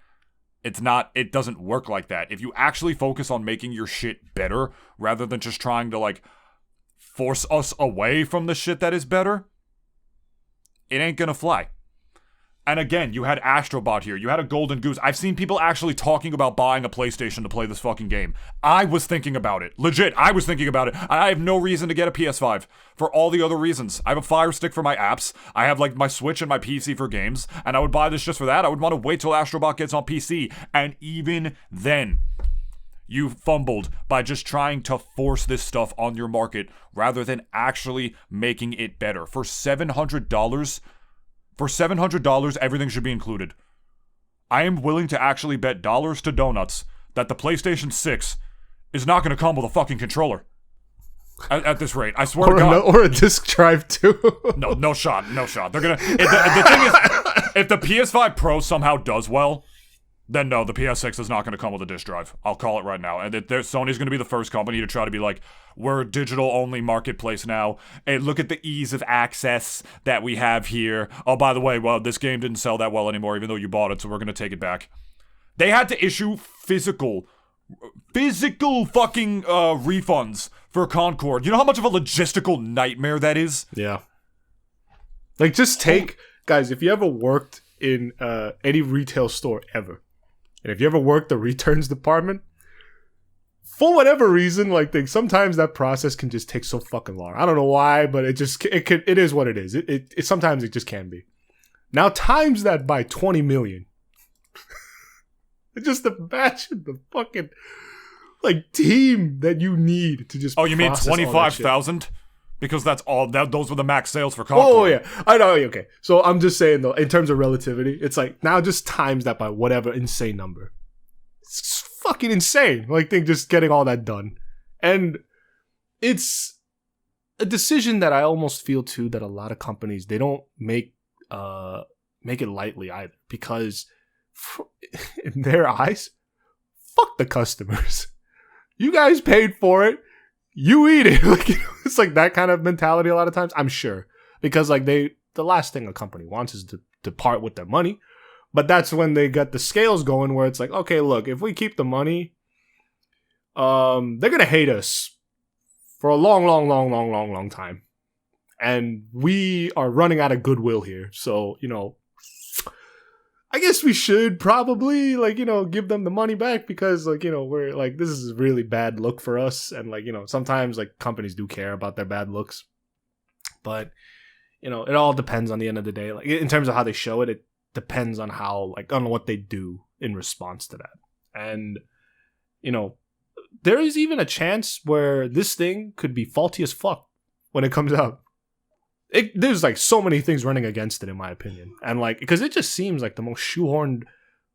It doesn't work like that. If you actually focus on making your shit better, rather than just trying to, force us away from the shit that is better, it ain't gonna fly. And again, you had Astrobot here. You had a golden goose. I've seen people actually talking about buying a PlayStation to play this fucking game. I was thinking about it. Legit, I was thinking about it. I have no reason to get a PS5 for all the other reasons. I have a Fire Stick for my apps. I have my Switch and my PC for games. And I would buy this just for that. I would want to wait till Astrobot gets on PC. And even then, you fumbled by just trying to force this stuff on your market rather than actually making it better. For $700, everything should be included. I am willing to actually bet dollars to donuts that the PlayStation 6 is not going to come with a fucking controller. At this rate, I swear to God. Or a disc drive too. No shot. They're gonna. The thing is, if the PS5 Pro somehow does well, then no, the PS6 is not going to come with a disc drive. I'll call it right now. And Sony's going to be the first company to try to be like, we're a digital-only marketplace now. And look at the ease of access that we have here. Oh, by the way, well, this game didn't sell that well anymore, even though you bought it, so we're going to take it back. They had to issue physical fucking refunds for Concord. You know how much of a logistical nightmare that is? Yeah. Like, just take... Guys, if you ever worked in any retail store ever, and if you ever worked the returns department, for whatever reason, like, sometimes that process can just take so fucking long. I don't know why, but it is what it is. It sometimes it just can be. Now times that by 20 million. Just imagine the fucking like team that you need to just. Oh, you mean 25,000? Because that's all. Those were the max sales for Concord. Oh yeah, I know. Okay, so I'm just saying though, in terms of relativity, it's like now just times that by whatever insane number. It's fucking insane. Like, think just getting all that done, and it's a decision that I almost feel too that a lot of companies they don't make it lightly either, because in their eyes, fuck the customers. You guys paid for it. You eat it. Like, it's like that kind of mentality a lot of times, I'm sure. Because like the last thing a company wants is to part with their money. But that's when they get the scales going where it's like, okay, look, if we keep the money, they're gonna hate us for a long time. And we are running out of goodwill here. So, I guess we should probably, give them the money back because, we're, this is a really bad look for us. And, sometimes, companies do care about their bad looks. But, it all depends on the end of the day. Like, in terms of how they show it, it depends on how, on what they do in response to that. And, there is even a chance where this thing could be faulty as fuck when it comes out. There's so many things running against it in my opinion, and because it just seems like the most shoehorned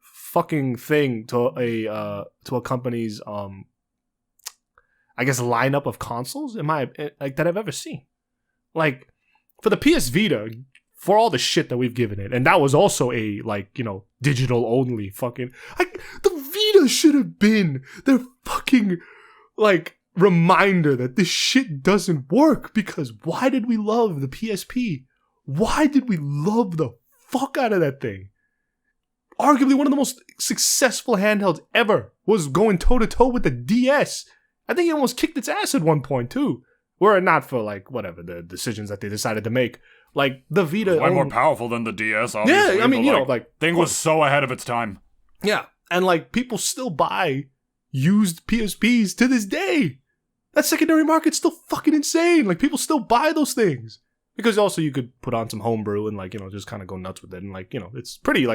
fucking thing to a company's I guess lineup of consoles that I've ever seen. For the PS Vita, for all the shit that we've given it, and that was also a digital only fucking the Vita should have been their fucking reminder that this shit doesn't work, because why did we love the PSP? Why did we love the fuck out of that thing? Arguably one of the most successful handhelds ever was going toe-to-toe with the DS. I think it almost kicked its ass at one point too. Were it not for whatever the decisions that they decided to make. The Vita way more powerful than the DS, obviously. Yeah, I mean, thing was so ahead of its time. Yeah. And people still buy used PSPs to this day. That secondary market's still fucking insane. People still buy those things. Because also you could put on some homebrew and just kind of go nuts with it. And it's pretty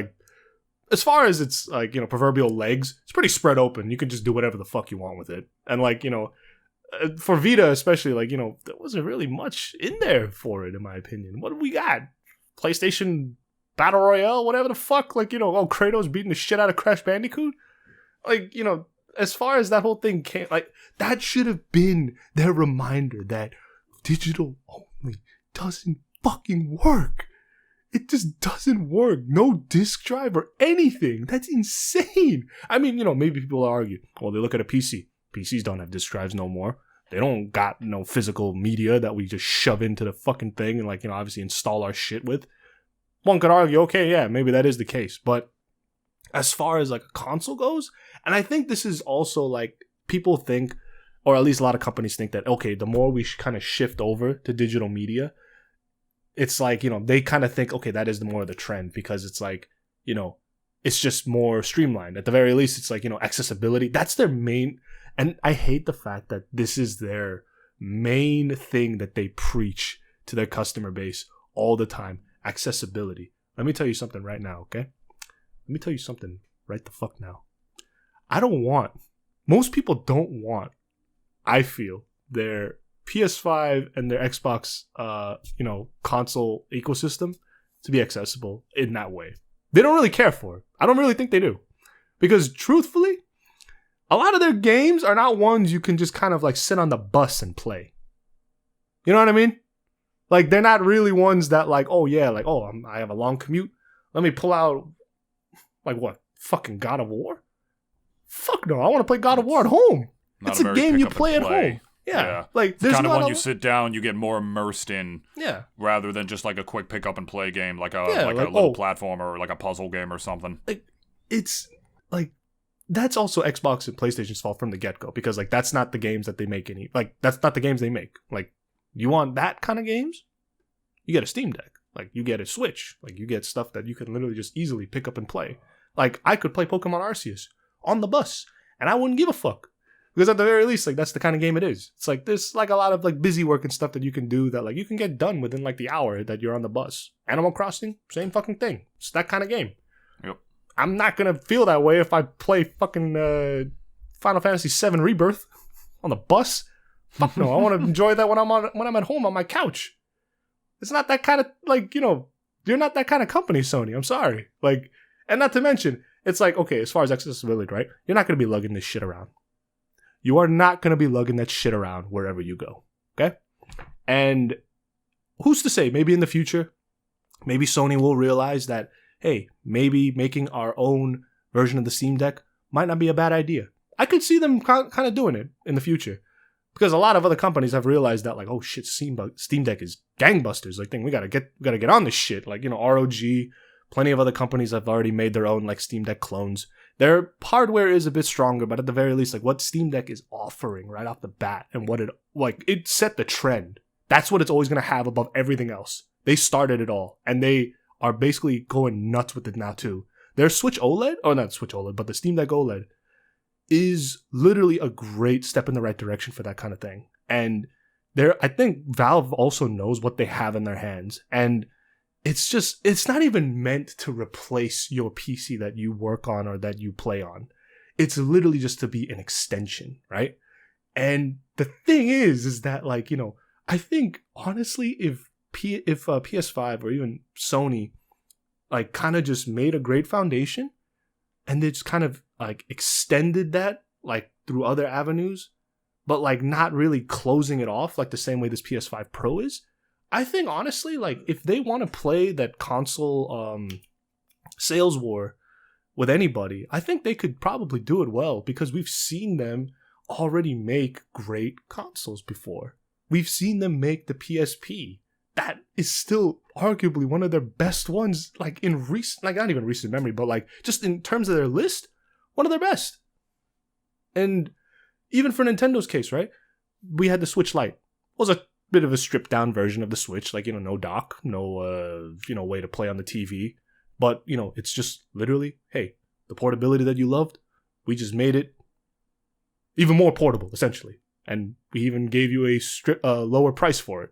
as far as its proverbial legs, it's pretty spread open. You can just do whatever the fuck you want with it. And for Vita especially, there wasn't really much in there for it in my opinion. What do we got? PlayStation Battle Royale, whatever the fuck. Kratos beating the shit out of Crash Bandicoot. As far as that whole thing came, that should have been their reminder that digital only doesn't fucking work. It just doesn't work. No disc drive or anything. That's insane. I mean, maybe people argue, well, they look at a PC. PCs don't have disc drives no more. They don't got no physical media that we just shove into the fucking thing and obviously install our shit with. One could argue, okay, yeah, maybe that is the case. But as far as a console goes, and I think this is also people think, or at least a lot of companies think that, okay, the more we kind of shift over to digital media, it's they kind of think, okay, that is the more of the trend, because it's it's just more streamlined. At the very least, it's accessibility. That's their main, and I hate the fact that this is their main thing that they preach to their customer base all the time. Accessibility. Let me tell you something right now, okay? Let me tell you something right the fuck now. Most people don't want, I feel, their PS5 and their Xbox, console ecosystem to be accessible in that way. They don't really care for it. I don't really think they do. Because truthfully, a lot of their games are not ones you can just kind of like sit on the bus and play. You know what I mean? Like, they're not really ones that like, oh yeah, like, oh, I have a long commute. Let me pull out, like, what? Fucking God of War? Fuck no, I want to play God of War at home. It's a game you play at home. Yeah. Like, there's kind of when you sit down, you get more immersed in. Yeah. Rather than just like a quick pick up and play game, like a little platformer or like a puzzle game or something. Like, it's like, that's also Xbox and PlayStation's fault from the get-go, because like that's not the games that they make that's not the games they make. Like, you want that kind of games? You get a Steam Deck. Like, you get a Switch. Like, you get stuff that you can literally just easily pick up and play. Like, I could play Pokemon Arceus on the bus, and I wouldn't give a fuck. Because at the very least, like, that's the kind of game it is. It's like, there's like a lot of like busy work and stuff that you can do that like you can get done within like the hour that you're on the bus. Animal Crossing, same fucking thing. It's that kind of game. Yep. I'm not gonna feel that way if I play fucking Final Fantasy VII Rebirth on the bus. Fuck no, I want to enjoy that when I'm at home on my couch. It's not that kind of, like, you know, you're not that kind of company, Sony. I'm sorry. Like, and not to mention, it's like, okay, as far as accessibility, right? You're not going to be lugging this shit around. You are not going to be lugging that shit around wherever you go. Okay? And who's to say, maybe in the future, maybe Sony will realize that, hey, maybe making our own version of the Steam Deck might not be a bad idea. I could see them kind of doing it in the future. Because a lot of other companies have realized that, like, oh shit, Steam Deck is gangbusters. Like, we gotta get on this shit. Like, you know, ROG, plenty of other companies have already made their own like Steam Deck clones. Their hardware is a bit stronger, but at the very least, like, what Steam Deck is offering right off the bat and what it set the trend. That's what it's always gonna have above everything else. They started it all, and they are basically going nuts with it now too. Their Switch OLED, or not Switch OLED, but the Steam Deck OLED is literally a great step in the right direction for that kind of thing. And I think Valve also knows what they have in their hands. And it's not even meant to replace your PC that you work on or that you play on. It's literally just to be an extension, right? And the thing is that, like, you know, I think honestly, if PS5 or even Sony like kind of just made a great foundation and they just kind of like extended that like through other avenues, but like not really closing it off like the same way this PS5 Pro is, I think honestly, like, if they want to play that console sales war with anybody, I think they could probably do it well, because we've seen them already make great consoles before. We've seen them make the PSP. That is still arguably one of their best ones, like in recent, like not even recent memory, but like just in terms of their list, one of their best. And even for Nintendo's case, right? We had the Switch Lite. It was a bit of a stripped down version of the Switch, like, you know, no dock, no way to play on the TV. But, you know, it's just literally, hey, the portability that you loved, we just made it even more portable, essentially. And we even gave you a lower price for it.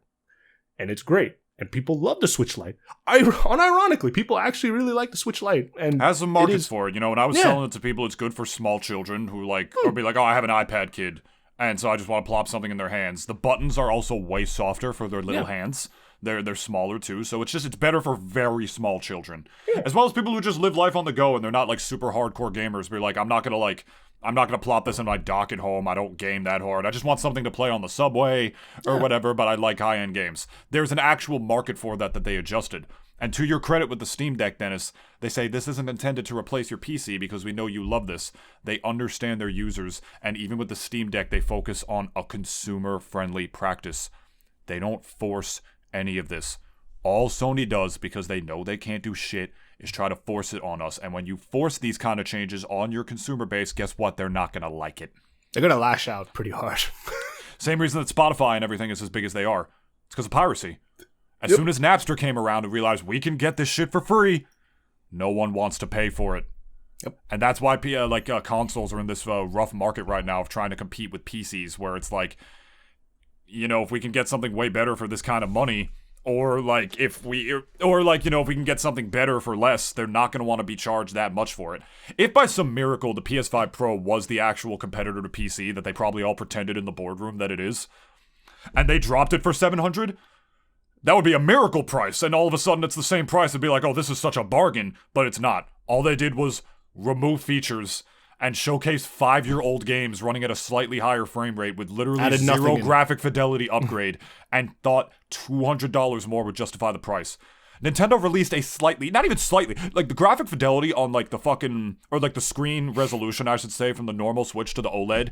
And it's great. And people love the Switch Lite. Unironically, people actually really like the Switch Lite. And has some markets for it. You know, when I was selling it to people, it's good for small children who like, or be like, oh, I have an iPad kid, and so I just want to plop something in their hands. The buttons are also way softer for their little hands. They're smaller too, so it's better for very small children, as well as people who just live life on the go and they're not like super hardcore gamers. But like, I'm not gonna plop this in my dock at home. I don't game that hard. I just want something to play on the subway or whatever. But I like high-end games. There's an actual market for that they adjusted. And to your credit with the Steam Deck, Dennis, they say this isn't intended to replace your PC because we know you love this. They understand their users, and even with the Steam Deck, they focus on a consumer-friendly practice. They don't force any of this. All Sony does, because they know they can't do shit, is try to force it on us. And when you force these kind of changes on your consumer base, guess what? They're not going to like it. They're going to lash out pretty hard. Same reason that Spotify and everything is as big as they are. It's because of piracy. As soon as Napster came around and realized we can get this shit for free, no one wants to pay for it. Yep. And that's why consoles are in this rough market right now of trying to compete with PCs, where it's like, you know, if we can get something way better for this kind of money, or like if we can get something better for less, they're not going to want to be charged that much for it. If by some miracle the PS5 Pro was the actual competitor to PC that they probably all pretended in the boardroom that it is, and they dropped it for $700, That would be a miracle price, and all of a sudden it's the same price. It'd be like, oh, this is such a bargain, but it's not. All they did was remove features and showcase 5-year-old games running at a slightly higher frame rate with literally zero graphic fidelity upgrade, and thought $200 more would justify the price. Nintendo released a slightly, not even slightly, like the graphic fidelity on like the fucking, or like the screen resolution, I should say, from the normal Switch to the OLED.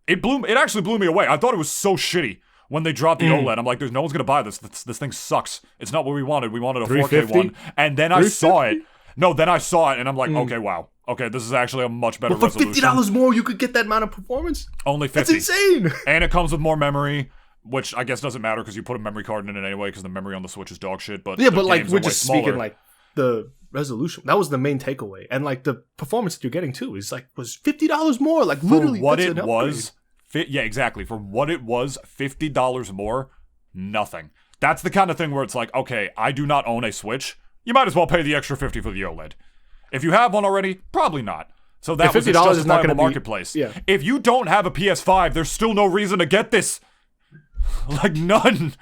It actually blew me away. I thought it was so shitty when they dropped the OLED. I'm like, no one's gonna buy this. This thing sucks. It's not what we wanted. We wanted a 4K one. And then I saw it. No, then I saw it and I'm like, okay, wow. Okay, this is actually a much better resolution. For $50 more, you could get that amount of performance? Only $50. That's insane. And it comes with more memory, which I guess doesn't matter because you put a memory card in it anyway because the memory on the Switch is dog shit. But yeah, but like we're just speaking like the resolution. That was the main takeaway. And like the performance that you're getting too is like was $50 more. Like literally, for what it was. Yeah, exactly. For what it was, $50 more, nothing. That's the kind of thing where it's like, okay, I do not own a Switch. You might as well pay the extra $50 for the OLED. If you have one already, probably not. So that was its justifiable marketplace. Yeah. If you don't have a PS5, there's still no reason to get this. Like, none.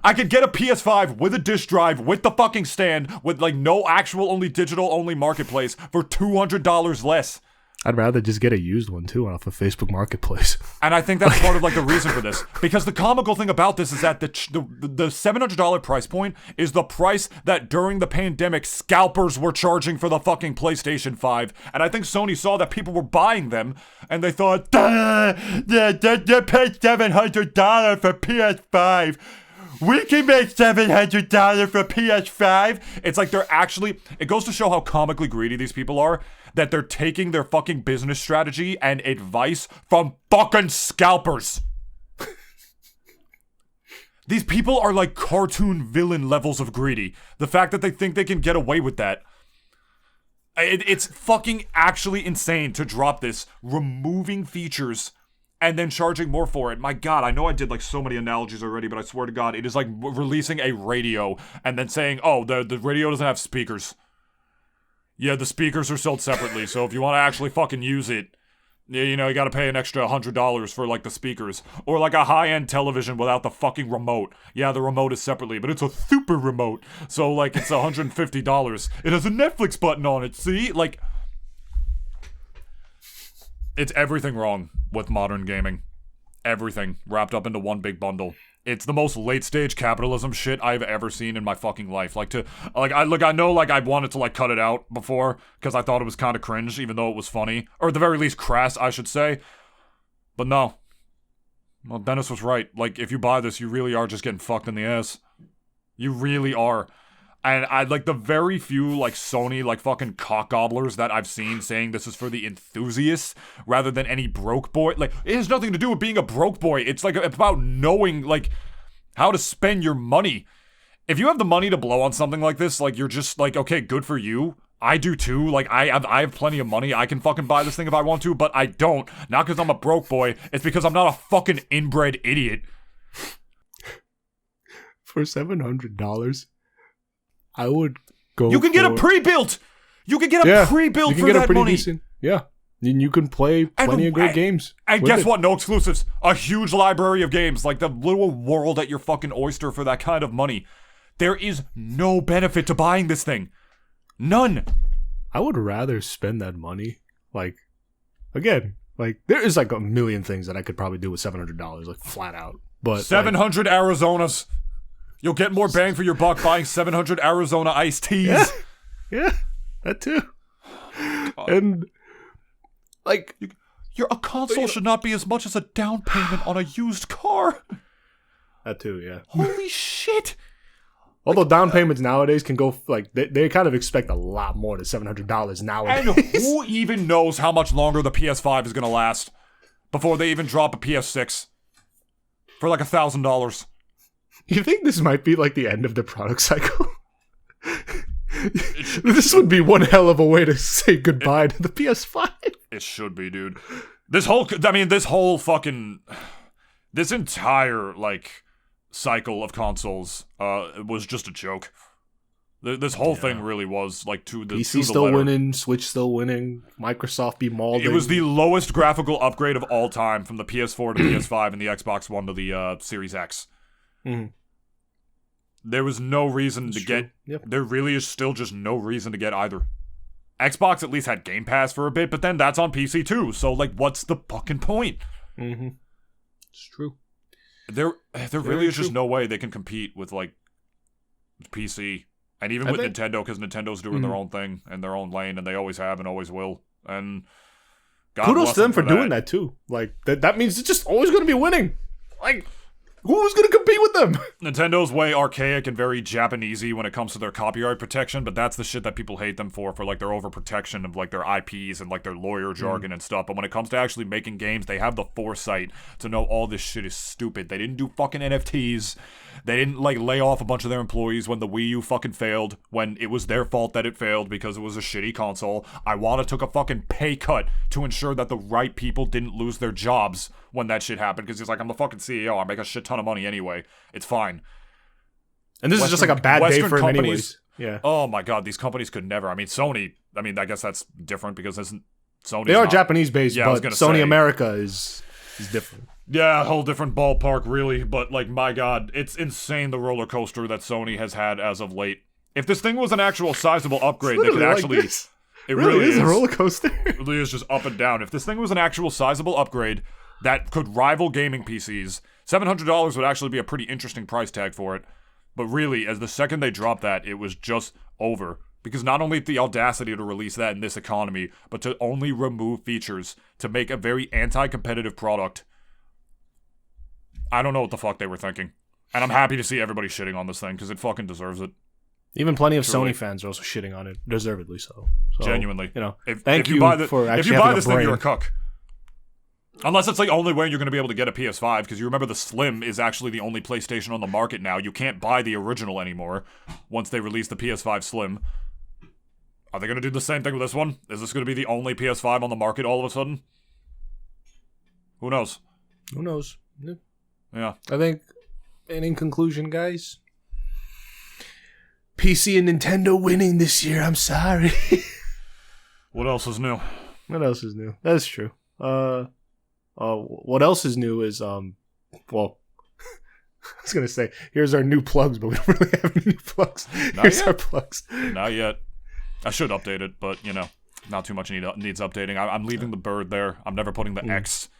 I could get a PS5 with a disk drive, with the fucking stand, with like no actual only digital only marketplace for $200 less. I'd rather just get a used one too off of Facebook Marketplace. And I think that's part of like the reason for this. Because the comical thing about this is that the $700 price point is the price that during the pandemic scalpers were charging for the fucking PlayStation 5. And I think Sony saw that people were buying them and they thought, they paid $700 for PS5. We can make $700 for PS5. It's like they're actually, it goes to show how comically greedy these people are, that they're taking their fucking business strategy and advice from fucking scalpers. These people are like cartoon villain levels of greedy. The fact that they think they can get away with that. It's fucking actually insane to drop this, removing features and then charging more for it. My God, I know I did like so many analogies already, but I swear to God, it is like releasing a radio and then saying, oh, the radio doesn't have speakers. Yeah, the speakers are sold separately, so if you want to actually fucking use it, you know, you gotta pay an extra $100 for, like, the speakers. Or, like, a high-end television without the fucking remote. Yeah, the remote is separately, but it's a super remote, so, like, it's $150. It has a Netflix button on it, see? Like, it's everything wrong with modern gaming. Everything wrapped up into one big bundle. It's the most late-stage capitalism shit I've ever seen in my fucking life. Like, I know, like, I wanted to, like, cut it out before, because I thought it was kind of cringe, even though it was funny. Or at the very least, crass, I should say. But no. Well, Dennis was right. Like, if you buy this, you really are just getting fucked in the ass. You really are. And I, like, the very few, like, Sony, like, fucking cock gobblers that I've seen saying this is for the enthusiasts rather than any broke boy. Like, it has nothing to do with being a broke boy. It's, like, about knowing, like, how to spend your money. If you have the money to blow on something like this, like, you're just, like, okay, good for you. I do, too. Like, I have plenty of money. I can fucking buy this thing if I want to, but I don't. Not because I'm a broke boy. It's because I'm not a fucking inbred idiot. For $700... I would go. You can get a pre-built. You can get a pre-built for that money. Decent, yeah, and you can play plenty of great games. And guess what? No exclusives. A huge library of games, like the little world at your fucking oyster for that kind of money. There is no benefit to buying this thing. None. I would rather spend that money. Like, again, like there is like a million things that I could probably do with $700, like flat out. But 700 Arizonas. You'll get more bang for your buck buying 700 Arizona iced teas. Yeah, that too. And, like... a console should not be as much as a down payment on a used car. That too, yeah. Holy shit! Although down payments nowadays can go, like, they kind of expect a lot more than $700 nowadays. And who even knows how much longer the PS5 is going to last before they even drop a PS6 for like $1,000. You think this might be like the end of the product cycle? This would be one hell of a way to say goodbye to the PS5. It should be, dude. This entire, like, cycle of consoles was just a joke. This whole thing really was, like, to the PC still winning, Switch still winning, Microsoft be mauling. It was the lowest graphical upgrade of all time from the PS4 to PS5 and the Xbox One to the Series X. Mm. There was no reason to get... Yep. There really is still just no reason to get either. Xbox at least had Game Pass for a bit, but then that's on PC too. So, like, what's the fucking point? Mm-hmm. It's true. There really is just no way they can compete with, like, PC. And even with Nintendo, because Nintendo's doing their own thing in their own lane, and they always have and always will. And God kudos to them for that. doing that too. Like that means it's just always going to be winning. Like, who's going to compete with them? Nintendo's way archaic and very Japanesey when it comes to their copyright protection, but that's the shit that people hate them for like their overprotection of like their IPs and like their lawyer jargon and stuff. But when it comes to actually making games, they have the foresight to know all this shit is stupid. They didn't do fucking NFTs. They didn't like lay off a bunch of their employees when the Wii U fucking failed, when it was their fault that it failed because it was a shitty console. Iwata took a fucking pay cut to ensure that the right people didn't lose their jobs when that shit happened, because he's like, I'm the fucking CEO, I make a shit ton of money anyway. It's fine. And this is just like a bad day for him anyways. Yeah. Oh my god, these companies could never. I mean, Sony, I guess that's different because Sony. They are Japanese based, yeah, but Sony America is different. Yeah, a whole different ballpark, really. But, like, my god, it's insane the roller coaster that Sony has had as of late. If this thing was an actual sizable upgrade, they could actually... Like this. It really is a roller coaster. It really is just up and down. If this thing was an actual sizable upgrade that could rival gaming PCs, $700 would actually be a pretty interesting price tag for it. But really, as the second they dropped that, it was just over. Because not only the audacity to release that in this economy, but to only remove features to make a very anti-competitive product... I don't know what the fuck they were thinking. And I'm happy to see everybody shitting on this thing, because it fucking deserves it. Even plenty of Sony fans are also shitting on it, deservedly so. Genuinely. You know, if you buy this thing, you're a cuck. Unless it's the only way you're going to be able to get a PS5, because you remember the Slim is actually the only PlayStation on the market now. You can't buy the original anymore once they release the PS5 Slim. Are they going to do the same thing with this one? Is this going to be the only PS5 on the market all of a sudden? Who knows? Who knows? Yeah. I think, and in conclusion, guys, PC and Nintendo winning this year. I'm sorry. What else is new? What else is new? That's true. What else is new is, well, I was going to say, here's our new plugs, but we don't really have any new plugs. Here's our plugs. Not yet. I should update it, but, you know, not too much needs updating. I'm leaving the bird there. I'm never putting the X.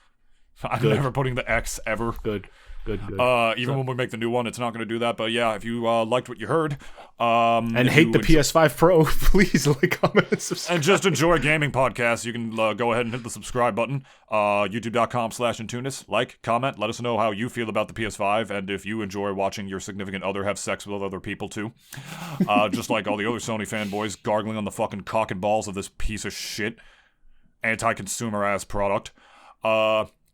I'm never putting the X ever. Good. Even when we make the new one, it's not going to do that. But yeah, if you liked what you heard, and hate the PS5 Pro, please like, comment, and subscribe. And just enjoy gaming podcasts, you can go ahead and hit the subscribe button. YouTube.com/Nintoonist. Like, comment, let us know how you feel about the PS5, and if you enjoy watching your significant other have sex with other people too. Just like all the other Sony fanboys gargling on the fucking cock and balls of this piece of shit anti-consumer ass product.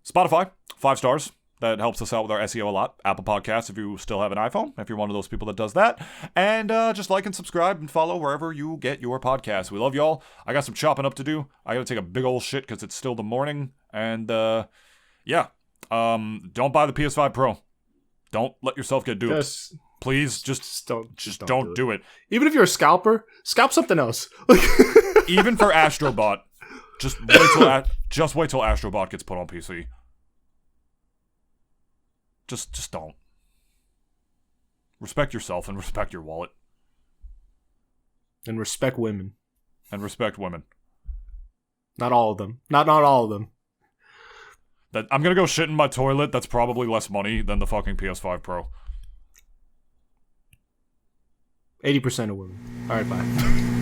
Spotify, 5 stars. That helps us out with our SEO a lot. Apple Podcasts, if you still have an iPhone, if you're one of those people that does that. And just like and subscribe and follow wherever you get your podcasts. We love y'all. I got some chopping up to do. I got to take a big old shit because it's still the morning. And yeah, don't buy the PS5 Pro. Don't let yourself get duped. Please, just don't do it. Even if you're a scalper, scalp something else. Even for Astrobot, just wait till Astrobot gets put on PC. Just don't. Respect yourself and respect your wallet. And respect women. Not all of them. Not all of them. I'm gonna go shit in my toilet. That's probably less money than the fucking PS5 Pro. 80% of women. Alright, bye.